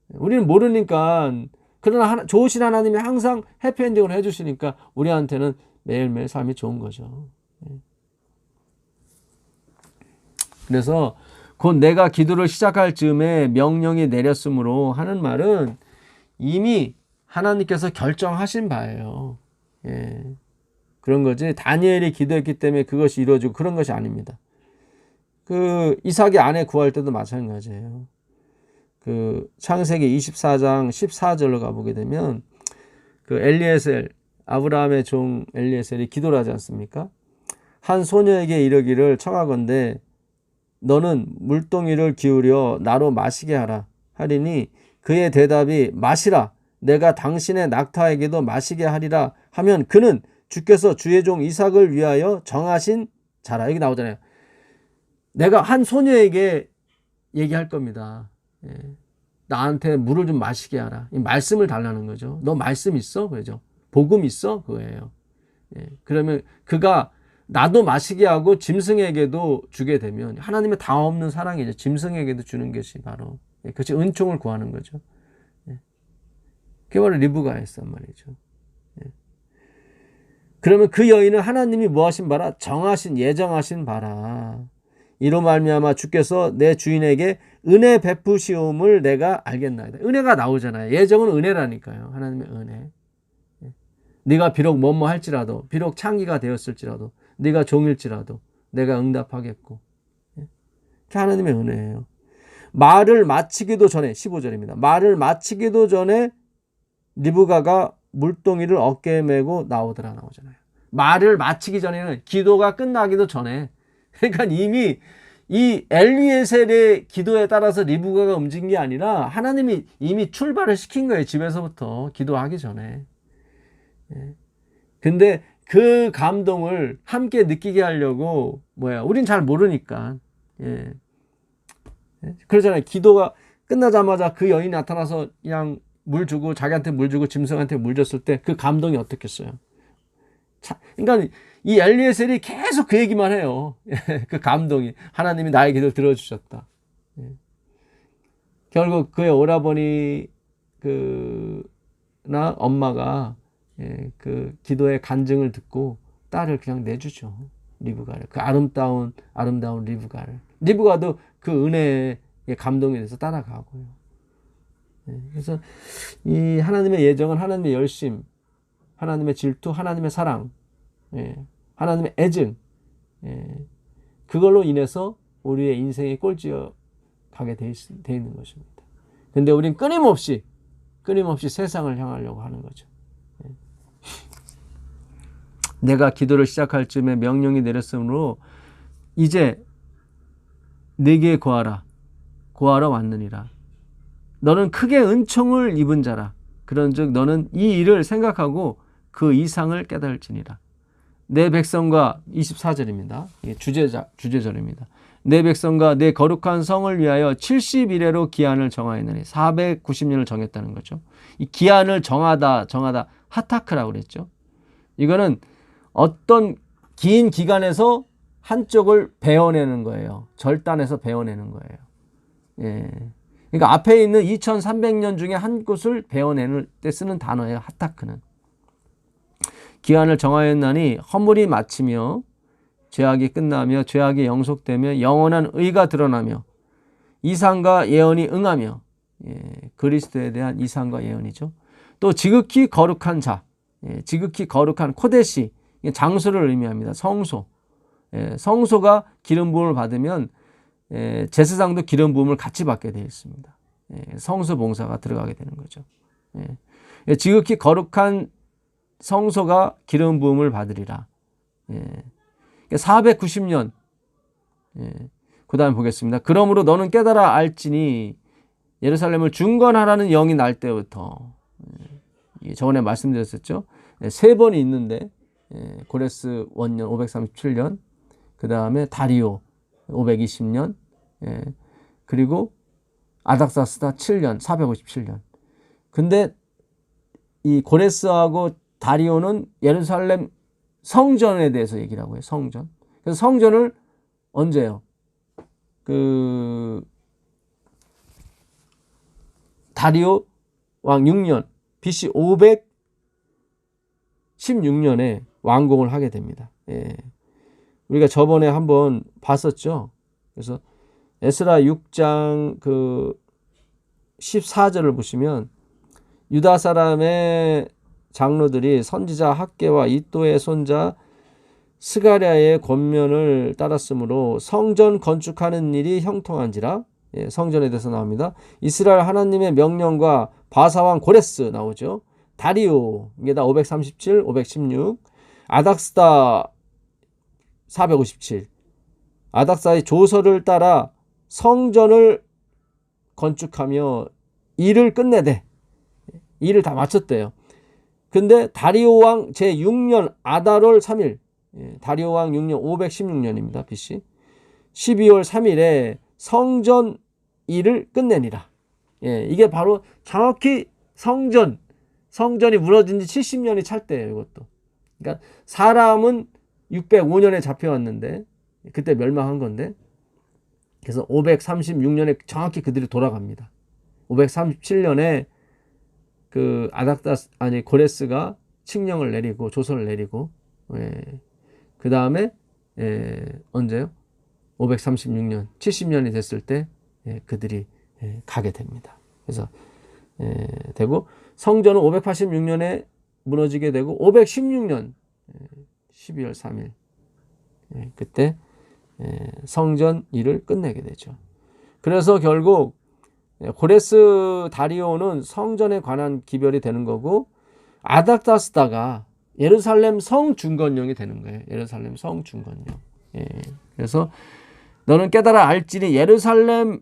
우리는 모르니까. 그러나 좋으신 하나님이 항상 해피엔딩을 해주시니까 우리한테는 매일매일 삶이 좋은 거죠. 그래서 곧 내가 기도를 시작할 즈음에 명령이 내렸으므로 하는 말은 이미 하나님께서 결정하신 바예요. 예. 그런 거지. 다니엘이 기도했기 때문에 그것이 이루어지고 그런 것이 아닙니다. 그 이삭이 아내 구할 때도 마찬가지예요. 그 창세기 24장 14절로 가보게 되면 그 엘리에셀, 아브라함의 종 엘리에셀이 기도를 하지 않습니까? 한 소녀에게 이르기를 청하건대 너는 물동이를 기울여 나로 마시게 하라 하리니 그의 대답이 마시라 내가 당신의 낙타에게도 마시게 하리라 하면 그는 주께서 주의 종 이삭을 위하여 정하신 자라. 여기 나오잖아요. 내가 한 소녀에게 얘기할 겁니다. 예. 나한테 물을 좀 마시게 하라. 이 말씀을 달라는 거죠. 너 말씀 있어? 그죠? 복음 있어? 그거예요. 예. 그러면 그가 나도 마시게 하고 짐승에게도 주게 되면 하나님의 다 없는 사랑이죠. 짐승에게도 주는 것이 바로 그것이 은총을 구하는 거죠. 예. 그게 바로 리브가였단 말이죠. 예. 그러면 그 여인은 하나님이 뭐 하신 바라? 정하신 예정하신 바라. 이로 말미암아 주께서 내 주인에게 은혜 베푸시움을 내가 알겠나이다. 은혜가 나오잖아요. 예정은 은혜라니까요. 하나님의 은혜. 예. 네가 비록 뭐뭐 할지라도 비록 창기가 되었을지라도 네가 종일지라도 내가 응답하겠고. 예. 그게 하나님의 은혜예요. 말을 마치기도 전에 15절입니다. 말을 마치기도 전에 리브가가 물동이를 어깨에 메고 나오더라 나오잖아요. 말을 마치기 전에는 기도가 끝나기도 전에 그러니까 이미 이 엘리에셀의 기도에 따라서 리브가가 움직인 게 아니라 하나님이 이미 출발을 시킨 거예요. 집에서부터 기도하기 전에. 예. 근데 그 감동을 함께 느끼게 하려고 우린 잘 모르니까. 예. 그러잖아요. 기도가 끝나자마자 그 여인이 나타나서 그냥 물 주고 자기한테 물 주고 짐승한테 물 줬을 때 그 감동이 어떻겠어요? 그러니까 이 엘리에셀이 계속 그 얘기만 해요. 그 감동이 하나님이 나의 기도를 들어주셨다. 결국 그의 오라버니 나 엄마가 그 기도의 간증을 듣고 딸을 그냥 내주죠. 리브가를. 그 아름다운 리브가를. 리브가도 그 은혜의 감동에 대해서 따라가고요. 그래서 이 하나님의 예정은 하나님의 열심, 하나님의 질투, 하나님의 사랑, 하나님의 애증, 그걸로 인해서 우리의 인생이 꼴찌어 가게 돼 있는 것입니다. 근데 우린 끊임없이 세상을 향하려고 하는 거죠. 내가 기도를 시작할 즈음에 명령이 내렸으므로 이제 내게 구하라 왔느니라. 너는 크게 은총을 입은 자라. 그런즉 너는 이 일을 생각하고 그 이상을 깨달을지니라. 내 백성과 24절입니다. 주제절입니다. 내 백성과 내 거룩한 성을 위하여 70일에로 기한을 정하였느니 490년을 정했다는 거죠. 이 기한을 정하다 하타크라고 그랬죠. 이거는 어떤 긴 기간에서 한쪽을 베어내는 거예요. 절단해서 베어내는 거예요. 예. 그러니까 앞에 있는 2300년 중에 한 곳을 베어내는 때 쓰는 단어예요. 하타크는. 기한을 정하였나니 허물이 마치며 죄악이 끝나며 죄악이 영속되며 영원한 의가 드러나며 이상과 예언이 응하며 그리스도에 대한 이상과 예언이죠. 또 지극히 거룩한 자, 지극히 거룩한 코데시, 장소를 의미합니다. 성소. 성소가 기름 부음을 받으면 제사장도 기름 부음을 같이 받게 되어 있습니다. 성소 봉사가 들어가게 되는 거죠. 지극히 거룩한 성소가 기름 부음을 받으리라. 490년. 그 다음에 보겠습니다. 그러므로 너는 깨달아 알지니 예루살렘을 중건하라는 영이 날 때부터. 저번에 말씀드렸었죠. 3번이 있는데 고레스 원년 537년, 그 다음에 다리오 520년, 그리고 아닥사스다 7년 457년. 근데 이 고레스하고 다리오는 예루살렘 성전에 대해서 얘기를 하고 해요. 성전. 그래서 성전을 언제요? 다리오 왕 6년 BC 516년에 완공을 하게 됩니다. 우리가 저번에 한번 봤었죠. 그래서 에스라 6장 14절을 보시면 유다 사람의 장로들이 선지자 학개와 이또의 손자 스가랴의 권면을 따랐으므로 성전 건축하는 일이 형통한지라. 예, 성전에 대해서 나옵니다. 이스라엘 하나님의 명령과 바사왕 고레스 나오죠. 다리오 이게 다 537, 516, 아닥스다 457. 아닥사의 조서를 따라 성전을 건축하며 일을 끝내대. 일을 다 마쳤대요. 근데 다리오 왕 제6년 아달월 3일, 다리오 왕 6년 516년입니다. BC 12월 3일에 성전 일을 끝내니라. 예, 이게 바로 정확히 성전이 무너진 지 70년이 찰 때예요. 이것도. 그러니까 사람은 605년에 잡혀왔는데 그때 멸망한 건데, 그래서 536년에 정확히 그들이 돌아갑니다. 537년에 그 고레스가 칙령을 내리고 조서를 내리고, 그 다음에 언제요? 536년 70년이 됐을 때 그들이 가게 됩니다. 그래서 되고 성전은 586년에 무너지게 되고 516년 12월 3일 그때 성전 일을 끝내게 되죠. 그래서 결국 고레스 다리오는 성전에 관한 기별이 되는 거고, 아닥다스다가 예루살렘 성 중건령이 되는 거예요. 예루살렘 성 중건령. 그래서 너는 깨달아 알지니 예루살렘을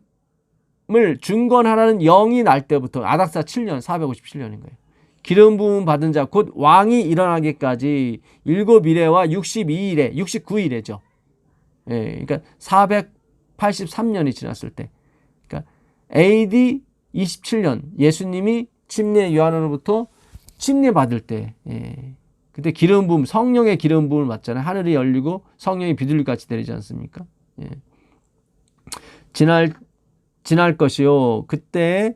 중건하라는 영이 날 때부터, 아닥사 7년 457년인 거예요. 기름 부음 받은 자 곧 왕이 일어나기까지 7일에와 62일에 69일에죠. 그러니까 483년이 지났을 때, 그러니까 AD 27년 예수님이 침례 요한으로부터 침례 받을 때, 그때 기름 부음, 성령의 기름 부음을 받잖아요. 하늘이 열리고 성령이 비둘기같이 내리지 않습니까? 지날 것이요. 그때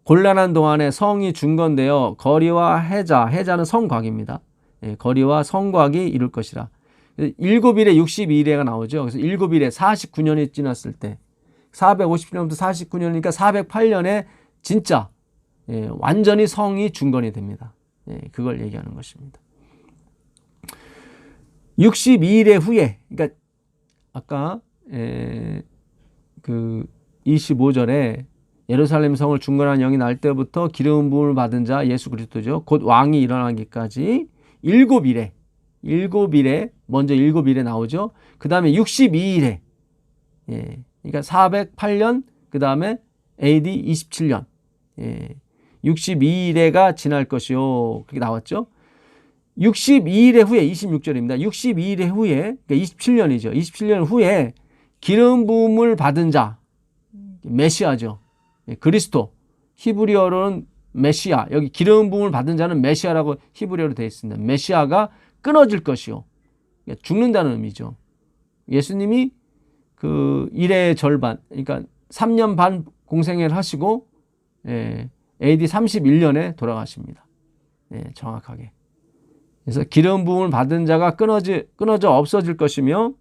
곤란한 동안에 성이 중건되어 거리와 해자는 성곽입니다. 거리와 성곽이 이룰 것이라. 7일에 62일에가 나오죠. 그래서 7일에 49년이 지났을 때, 450년부터 49년이니까 408년에 진짜 완전히 성이 중건이 됩니다. 그걸 얘기하는 것입니다. 62일의 후에, 그러니까 아까 그 25절에 예루살렘 성을 중건한 영이 날 때부터 기름 부음을 받은 자 예수 그리스도죠. 곧 왕이 일어나기까지 7일에 먼저 7일에 나오죠. 그 다음에 62일에, 그러니까 408년, 그 다음에 AD 27년, 62일에가 지날 것이요. 그게 나왔죠. 62일의 후에, 26절입니다. 62일의 후에, 그러니까 27년이죠. 27년 후에 기름 부음을 받은 자, 메시아죠. 그리스도, 히브리어로는 메시아, 여기 기름 부음을 받은 자는 메시아라고 히브리어로 되어 있습니다. 메시아가 끊어질 것이요. 죽는다는 의미죠. 예수님이 그 일의 절반, 그러니까 3년 반 공생애를 하시고 AD 31년에 돌아가십니다. 정확하게. 그래서 기름 부음을 받은 자가 끊어져 없어질 것이며,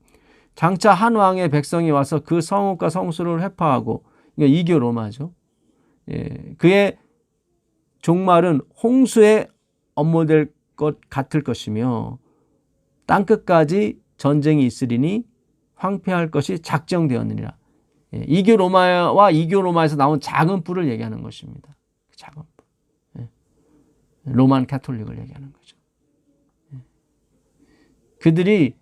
장차 한 왕의 백성이 와서 그 성읍과 성수를 회파하고, 그러니까 이교 로마죠. 그의 종말은 홍수에 엄모될 것 같을 것이며 땅끝까지 전쟁이 있으리니 황폐할 것이 작정되었느니라. 이교 로마와 이교 로마에서 나온 작은 뿔을 얘기하는 것입니다. 작은 뿔. 로만 카톨릭을 얘기하는 거죠. 그들이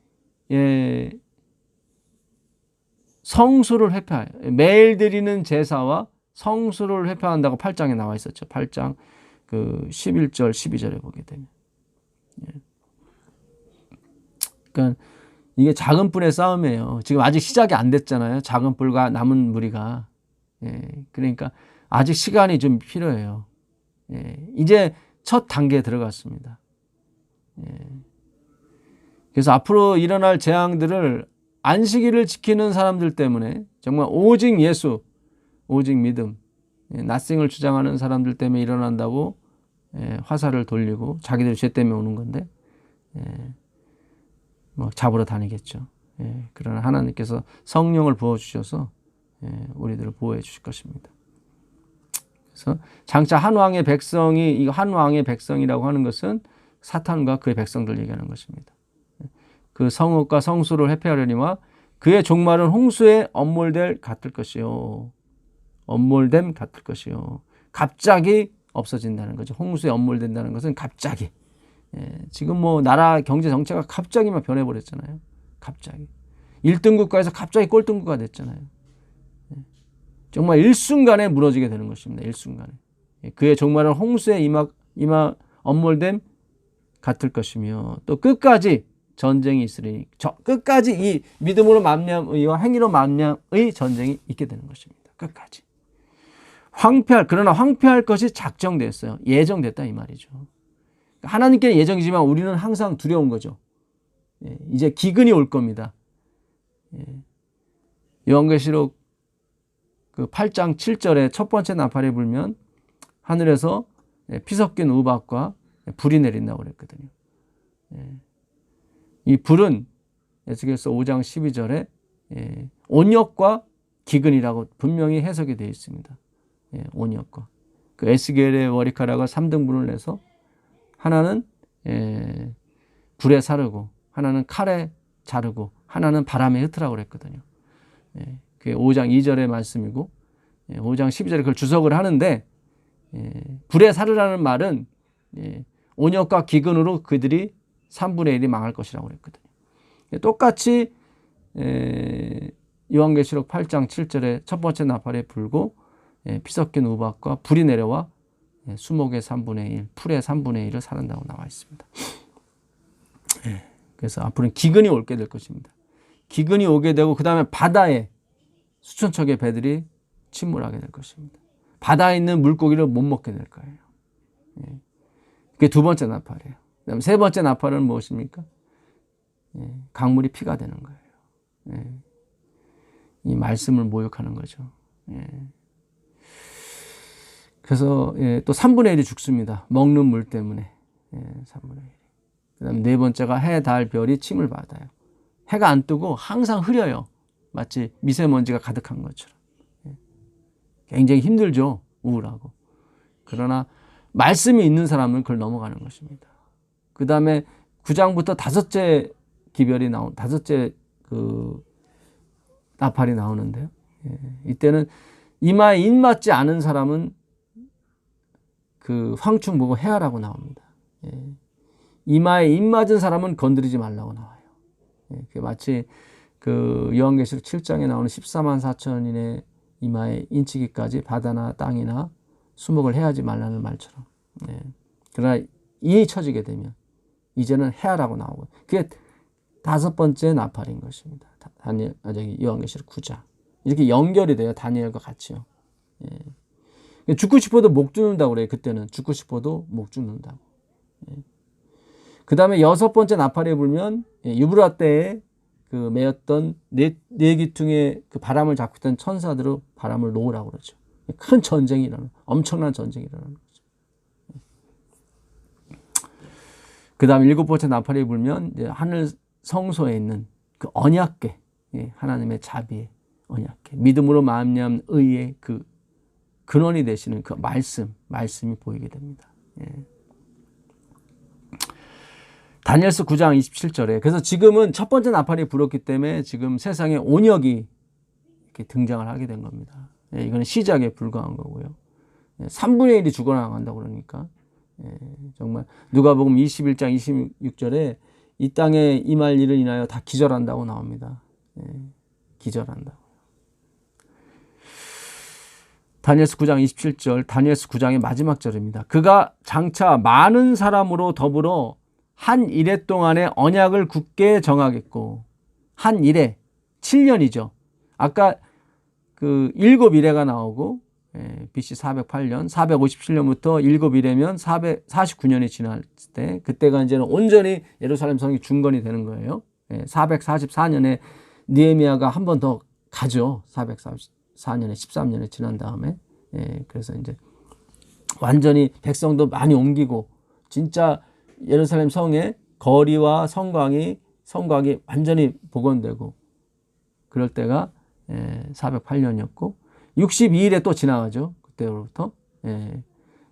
성수를 회파해요. 매일 드리는 제사와 성수를 회파한다고 8장에 나와 있었죠. 8장 그 11절 12절에 보게 되면. 그러니까 이게 작은 뿔의 싸움이에요. 지금 아직 시작이 안 됐잖아요. 작은 뿔과 남은 무리가. 그러니까 아직 시간이 좀 필요해요. 이제 첫 단계에 들어갔습니다. 그래서 앞으로 일어날 재앙들을 안식일을 지키는 사람들 때문에, 정말 오직 예수, 오직 믿음, 낫싱을 주장하는 사람들 때문에 일어난다고 화살을 돌리고 자기들 죄 때문에 오는 건데 뭐 잡으러 다니겠죠. 그러나 하나님께서 성령을 부어주셔서 우리들을 보호해 주실 것입니다. 그래서 장차 한 왕의 백성이, 이 한 왕의 백성이라고 하는 것은 사탄과 그의 백성들 얘기하는 것입니다. 그 성읍과 성소를 회폐하려니와 그의 종말은 홍수에 엄몰될 같을 것이요. 엄몰됨 같을 것이요. 갑자기 없어진다는 거죠. 홍수에 엄몰된다는 것은 갑자기. 지금 뭐 나라 경제 정체가 갑자기 막 변해버렸잖아요. 갑자기. 1등 국가에서 갑자기 꼴등 국가가 됐잖아요. 정말 일순간에 무너지게 되는 것입니다. 일순간에. 그의 종말은 홍수에 엄몰됨 같을 것이며 또 끝까지 전쟁이 있으리니 끝까지 이 믿음으로 말미암의와 행위로 말미암의 전쟁이 있게 되는 것입니다. 끝까지. 그러나 황폐할 것이 작정됐어요. 예정됐다 이 말이죠. 하나님께 예정이지만 우리는 항상 두려운 거죠. 이제 기근이 올 겁니다. 요한계시록 그 8장 7절에 첫 번째 나팔이 불면 하늘에서 피 섞인 우박과 불이 내린다고 그랬거든요. 이 불은 에스겔서 5장 12절에 온역과 기근이라고 분명히 해석이 되어 있습니다. 온역과. 그 에스겔의 머리카락을 3등분을 내서 하나는 불에 사르고 하나는 칼에 자르고 하나는 바람에 흩으라고 그랬거든요. 그게 5장 2절의 말씀이고 5장 12절에 그걸 주석을 하는데 불에 사르라는 말은 온역과 기근으로 그들이 3분의 1이 망할 것이라고 그랬거든요. 똑같이 요한계시록 8장 7절에 첫 번째 나팔에 불고 피 섞인 우박과 불이 내려와 수목의 3분의 1, 풀의 3분의 1을 사른다고 나와 있습니다. 그래서 앞으로는 기근이 올게 될 것입니다. 기근이 오게 되고 그 다음에 바다에 수천 척의 배들이 침몰하게 될 것입니다. 바다에 있는 물고기를 못 먹게 될 거예요. 그게 두 번째 나팔이에요. 그다음 세 번째 나팔은 무엇입니까? 강물이 피가 되는 거예요. 이 말씀을 모욕하는 거죠. 그래서 또 3분의 1이 죽습니다. 먹는 물 때문에. 3분의 1. 그다음 네 번째가 해, 달, 별이 침을 받아요. 해가 안 뜨고 항상 흐려요. 마치 미세먼지가 가득한 것처럼. 굉장히 힘들죠. 우울하고. 그러나 말씀이 있는 사람은 그걸 넘어가는 것입니다. 그 다음에 9장부터 다섯째 그 나팔이 나오는데요. 이때는 이마에 인 맞지 않은 사람은 그 황충 보고 해하라고 나옵니다. 이마에 인 맞은 사람은 건드리지 말라고 나와요. 그게 마치 그 요한계시록 7장에 나오는 14만 4천인의 이마에 인치기까지 바다나 땅이나 수목을 해하지 말라는 말처럼. 그러나 인이 쳐지게 되면 이제는 해하라고 나오고 그게 다섯 번째 나팔인 것입니다. 요한계시록 9장. 이렇게 연결이 돼요. 다니엘과 같이요. 죽고 싶어도 목 죽는다고 그래요. 그때는 죽고 싶어도 목 죽는다고. 그 다음에 여섯 번째 나팔이 불면 유브라 때에 그 메었던 네 귀퉁이의 그 바람을 잡고 있던 천사들을 바람을 놓으라고 그러죠. 큰 전쟁이 일어나는, 엄청난 전쟁이 일어나는 거죠. 그 다음에 일곱 번째 나팔이 불면 이제 하늘 성소에 있는 그 언약궤, 하나님의 자비의 언약궤, 믿음으로 말미암은 의의 그 근원이 되시는 그 말씀이 보이게 됩니다. 다니엘서 9장 27절에 그래서 지금은 첫 번째 나팔이 불었기 때문에 지금 세상에 온역이 이렇게 등장을 하게 된 겁니다. 이거는 시작에 불과한 거고요. 3분의 1이 죽어나간다고 그러니까 정말 누가복음 21장 26절에 이 땅에 임할 일을 인하여 다 기절한다고 나옵니다. 기절한다고. 다니엘서 9장 27절, 다니엘서 9장의 마지막 절입니다. 그가 장차 많은 사람으로 더불어 한 일해 동안의 언약을 굳게 정하겠고, 한 일해 7년이죠. 아까 그 7일해가 나오고 BC 408년, 457년부터 7일해면 449년이 지날 때 그때가 이제는 온전히 예루살렘 성이 중건이 되는 거예요. 444년에 느헤미야가 한 번 더 가죠. 444년에 13년에 지난 다음에 그래서 이제 완전히 백성도 많이 옮기고 진짜 예루살렘 성의 거리와 성곽이 완전히 복원되고 그럴 때가 408년이었고 62일에 또 지나가죠. 그때로부터 예,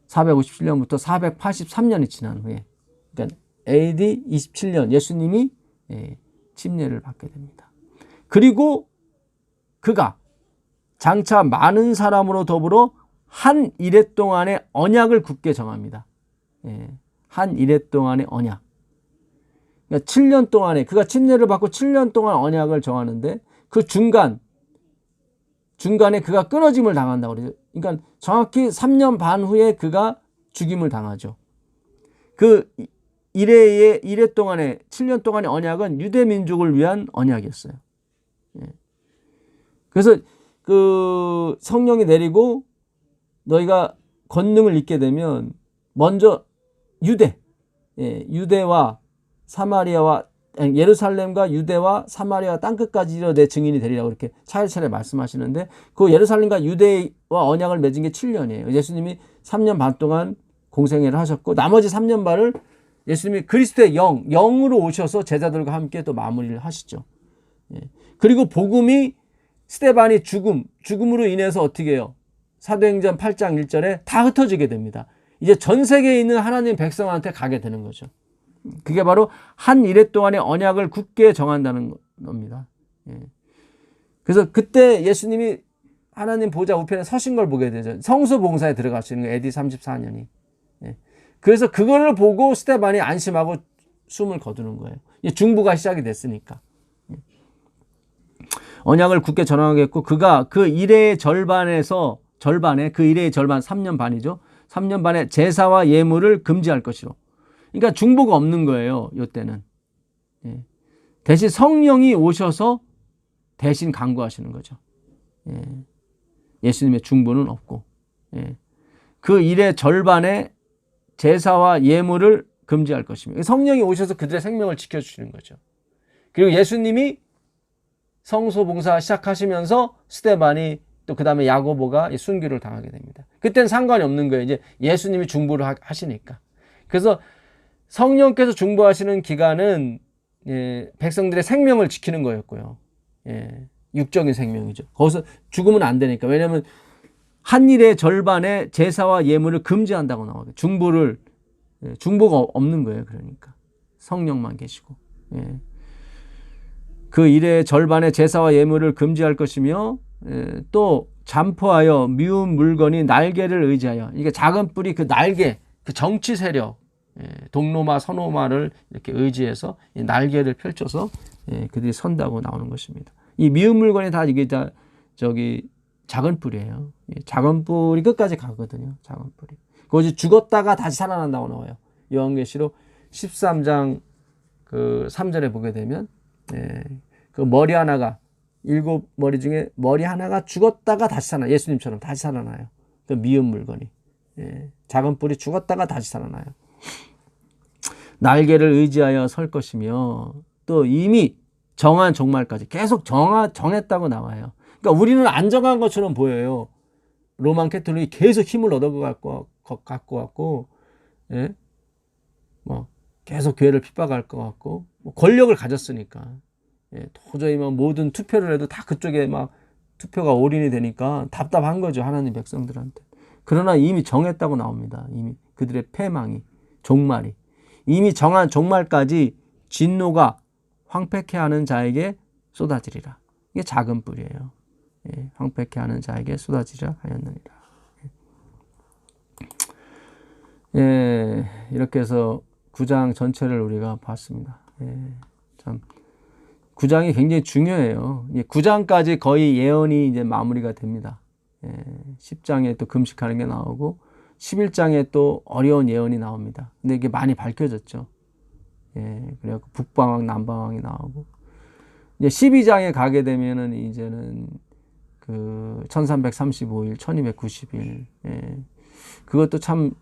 457년부터 483년이 지난 후에, 그러니까 AD 27년 예수님이 침례를 받게 됩니다. 그리고 그가 장차 많은 사람으로 더불어 한 이레 동안의 언약을 굳게 정합니다. 한 이레 동안의 언약. 그러니까 7년 동안에, 그가 침례를 받고 7년 동안 언약을 정하는데 그 중간에 그가 끊어짐을 당한다고 그러죠. 그러니까 정확히 3년 반 후에 그가 죽임을 당하죠. 그 이레 동안의 7년 동안의 언약은 유대 민족을 위한 언약이었어요. 그래서 그 성령이 내리고 너희가 권능을 입게 되면 먼저 유대와 사마리아와 예루살렘과 유대와 사마리아 땅끝까지 이르러 내 증인이 되리라고 이렇게 차례차례 말씀하시는데, 그 예루살렘과 유대와 언약을 맺은 게 7년이에요. 예수님이 3년 반 동안 공생애를 하셨고 나머지 3년 반을 예수님이 그리스도의 영으로 오셔서 제자들과 함께 또 마무리를 하시죠. 그리고 복음이 스데반이 죽음으로 인해서 어떻게 해요? 사도행전 8장 1절에 다 흩어지게 됩니다. 이제 전 세계에 있는 하나님 백성한테 가게 되는 거죠. 그게 바로 한 이레 동안의 언약을 굳게 정한다는 겁니다. 그래서 그때 예수님이 하나님 보좌 우편에 서신 걸 보게 되죠. 성수 봉사에 들어가시는 거예요. AD 34년이. 그래서 그걸 보고 스데반이 안심하고 숨을 거두는 거예요. 중부가 시작이 됐으니까. 언약을 굳게 전하겠고 그가 그 이레의 절반에 그 이레의 절반 3년 반이죠. 3년 반에 제사와 예물을 금지할 것이로. 그러니까 중보가 없는 거예요. 이때는. 대신 성령이 오셔서 대신 강구하시는 거죠. 예수님의 중보는 없고. 그 일의 절반에 제사와 예물을 금지할 것입니다. 성령이 오셔서 그들의 생명을 지켜주시는 거죠. 그리고 예수님이 성소봉사 시작하시면서 스데반이 또 그 다음에 야고보가 순교를 당하게 됩니다. 그때는 상관이 없는 거예요. 이제 예수님이 중보를 하시니까. 그래서 성령께서 중보하시는 기간은 백성들의 생명을 지키는 거였고요. 육적인 생명이죠. 거기서 죽으면 안 되니까. 왜냐하면 한 일의 절반에 제사와 예물을 금지한다고 나와요. 중보가 없는 거예요. 그러니까 성령만 계시고. 그 일의 절반의 제사와 예물을 금지할 것이며 또 잠포하여 미운 물건이 날개를 의지하여, 이게 작은 뿌리 그 날개, 그 정치 세력, 동로마 서노마를 이렇게 의지해서 날개를 펼쳐서 그들이 선다고 나오는 것입니다. 이 미운 물건이 다 이게 다 작은 뿌리예요. 작은 뿌리 끝까지 가거든요. 작은 뿌리. 그것이 죽었다가 다시 살아난다고 나와요. 요한계시록 13장 그 3절에 보게 되면 그 머리 하나가 7머리 중에 머리 하나가 죽었다가 다시 살아나요. 예수님처럼 다시 살아나요. 그 미운 물건이. 작은 뿌리 죽었다가 다시 살아나요. 날개를 의지하여 설 것이며 또 이미 정한 종말까지 계속 정했다고 나와요. 그러니까 우리는 안 정한 것처럼 보여요. 로만 캐톨릭이 계속 힘을 얻어갖고 계속 교회를 핍박할 것 같고 권력을 가졌으니까 도저히 모든 투표를 해도 다 그쪽에 투표가 올인이 되니까 답답한 거죠. 하나님 백성들한테. 그러나 이미 정했다고 나옵니다. 이미 그들의 패망이, 종말이. 이미 정한 종말까지 진노가 황폐케 하는 자에게 쏟아지리라. 이게 작은 뿌리예요. 황폐케 하는 자에게 쏟아지리라 하였느니라. 이렇게 해서 9장 전체를 우리가 봤습니다. 참 9장이 굉장히 중요해요. 9장까지 거의 예언이 이제 마무리가 됩니다. 10장에 또 금식하는 게 나오고 11장에 또 어려운 예언이 나옵니다. 근데 이게 많이 밝혀졌죠. 그래갖고 북방왕, 남방왕이 나오고 이제 12장에 가게 되면은 이제는 그 1335일, 1290일. 그것도 참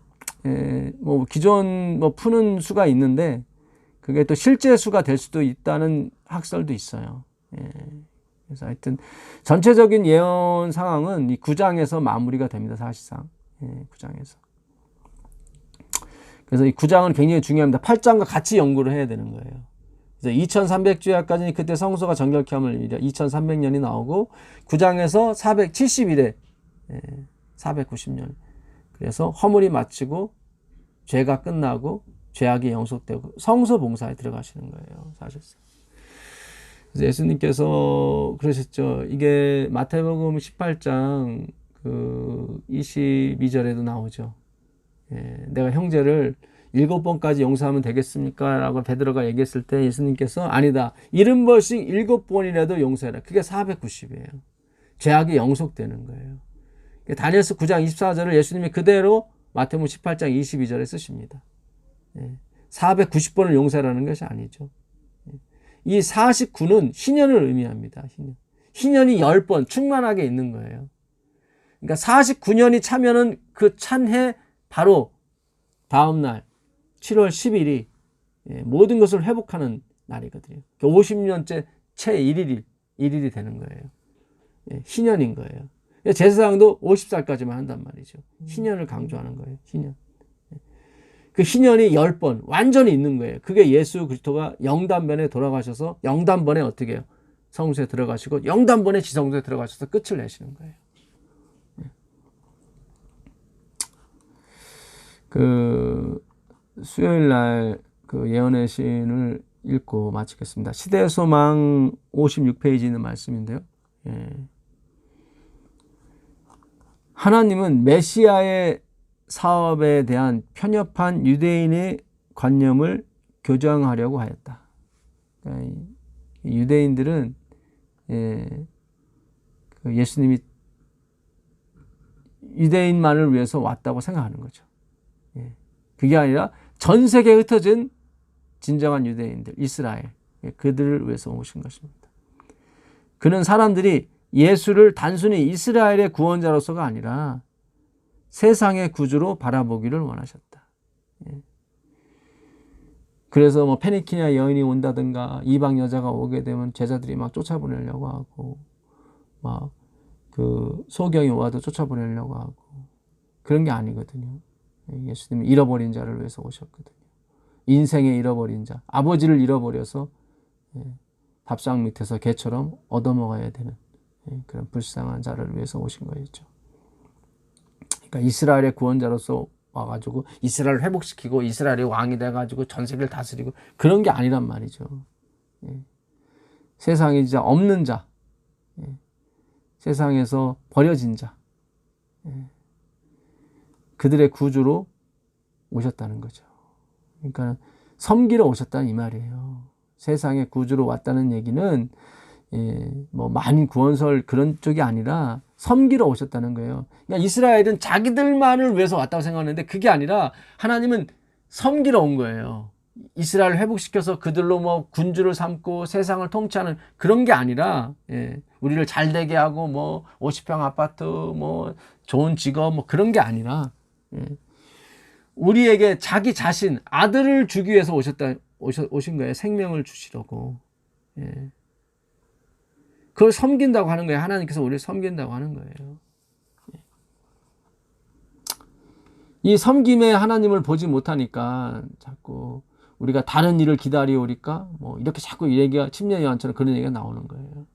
기존 푸는 수가 있는데 그게 또 실제 수가 될 수도 있다는 학설도 있어요. 그래서 하여튼 전체적인 예언 상황은 이 9장에서 마무리가 됩니다. 사실상 9장에서. 그래서 이 9장은 굉장히 중요합니다. 8장과 같이 연구를 해야 되는 거예요. 그래서 2300주야까지는 그때 성소가 정결케 함을 이르 2300년이 나오고 9장에서 470일에 490년 그래서 허물이 마치고 죄가 끝나고 죄악이 영속되고 성소 봉사에 들어가시는 거예요. 사실상. 그래서 예수님께서 그러셨죠. 이게 마태복음 18장 그 22절에도 나오죠. 예, 내가 형제를 7번까지 용서하면 되겠습니까? 라고 베드로가 얘기했을 때 예수님께서 아니다. 70번씩 7번이라도 용서해라. 그게 490이에요. 죄악이 영속되는 거예요. 다니엘서 9장 24절을 예수님이 그대로 마태복음 18장 22절에 쓰십니다. 490번을 용서하라는 것이 아니죠. 이 49는 희년을 의미합니다. 희년이 10번 충만하게 있는 거예요. 그러니까 49년이 차면은 그 찬 해 바로 다음 날 7월 10일이 모든 것을 회복하는 날이거든요. 50년째 채 1일이 되는 거예요. 희년인 거예요. 제사장도 50살까지만 한단 말이죠. 희년을 강조하는 거예요. 희년. 그 희년이 10번 완전히 있는 거예요. 그게 예수 그리스도가 영단번에 돌아가셔서 영단번에 어떻게 해요? 성소에 들어가시고 영단번에 지성소에 들어가셔서 끝을 내시는 거예요. 그 수요일 날 그 예언의 시인을 읽고 마치겠습니다. 시대의 소망 56페이지 있는 말씀인데요. 하나님은 메시아의 사업에 대한 편협한 유대인의 관념을 교정하려고 하였다. 그러니까 유대인들은 예수님이 유대인만을 위해서 왔다고 생각하는 거죠. 그게 아니라 전 세계에 흩어진 진정한 유대인들, 이스라엘, 그들을 위해서 오신 것입니다. 그는 사람들이 예수를 단순히 이스라엘의 구원자로서가 아니라 세상의 구주로 바라보기를 원하셨다. 그래서 뭐 페니키냐 여인이 온다든가 이방 여자가 오게 되면 제자들이 막 쫓아보내려고 하고 막 그 소경이 와도 쫓아보내려고 하고 그런 게 아니거든요. 예수님은 잃어버린 자를 위해서 오셨거든요. 인생에 잃어버린 자, 아버지를 잃어버려서 밥상 밑에서 개처럼 얻어먹어야 되는 그런 불쌍한 자를 위해서 오신 거였죠. 그러니까 이스라엘의 구원자로서 와가지고 이스라엘을 회복시키고 이스라엘의 왕이 돼가지고 전 세계를 다스리고 그런 게 아니란 말이죠. 세상에 진짜 없는 자, 세상에서 버려진 자, 그들의 구주로 오셨다는 거죠. 그러니까 섬기러 오셨다는 이 말이에요. 세상의 구주로 왔다는 얘기는 뭐 만인 구원설 그런 쪽이 아니라 섬기러 오셨다는 거예요. 그러니까 이스라엘은 자기들만을 위해서 왔다고 생각하는데 그게 아니라 하나님은 섬기러 온 거예요. 이스라엘을 회복시켜서 그들로 뭐 군주를 삼고 세상을 통치하는 그런 게 아니라 우리를 잘 되게 하고 뭐 50평 아파트 뭐 좋은 직업 뭐 그런 게 아니라 우리에게 자기 자신 아들을 주기 위해서 오신 거예요. 생명을 주시려고. 그걸 섬긴다고 하는 거예요. 하나님께서 우리를 섬긴다고 하는 거예요. 이 섬김에 하나님을 보지 못하니까 자꾸 우리가 다른 일을 기다려오니까 뭐 이렇게 자꾸 얘기가 침례요한처럼 그런 얘기가 나오는 거예요.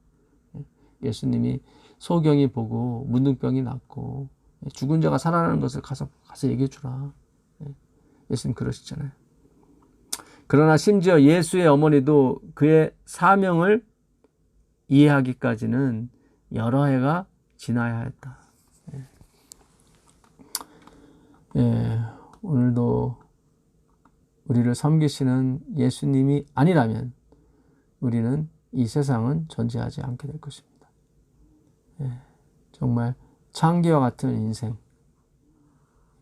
예수님이 소경이 보고 문둥병이 낫고 죽은 자가 살아나는 것을 가서 얘기해 주라. 예수님 그러시잖아요. 그러나 심지어 예수의 어머니도 그의 사명을 이해하기까지는 여러 해가 지나야 했다. 오늘도 우리를 섬기시는 예수님이 아니라면 우리는 이 세상은 존재하지 않게 될 것입니다. 정말 창기와 같은 인생,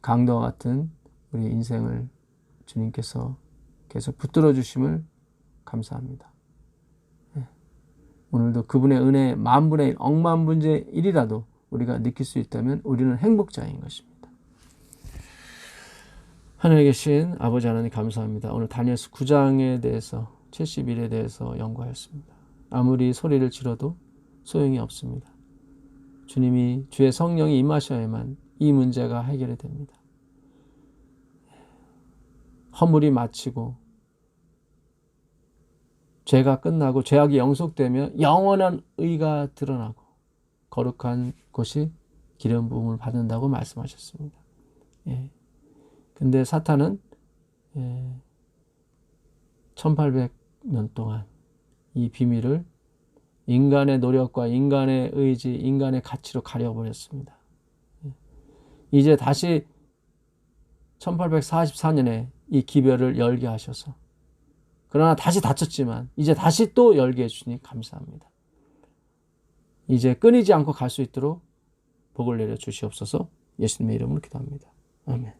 강도와 같은 우리 인생을 주님께서 계속 붙들어 주심을 감사합니다. 오늘도 그분의 은혜 만분의 1, 억만분의 1이라도 우리가 느낄 수 있다면 우리는 행복자인 것입니다. 하늘에 계신 아버지 하나님 감사합니다. 오늘 다니엘서 9장에 대해서 70일에 대해서 연구하였습니다. 아무리 소리를 질러도 소용이 없습니다. 주님이 주의 성령이 임하셔야만 이 문제가 해결이 됩니다. 허물이 마치고 죄가 끝나고 죄악이 영속되며 영원한 의가 드러나고 거룩한 곳이 기름 부음을 받는다고 말씀하셨습니다. 근데 사탄은 1800년 동안 이 비밀을 인간의 노력과 인간의 의지, 인간의 가치로 가려버렸습니다. 이제 다시 1844년에 이 기별을 열게 하셔서, 그러나 다시 닫혔지만 이제 다시 또 열게 해주시니 감사합니다. 이제 끊이지 않고 갈 수 있도록 복을 내려 주시옵소서. 예수님의 이름으로 기도합니다. 아멘.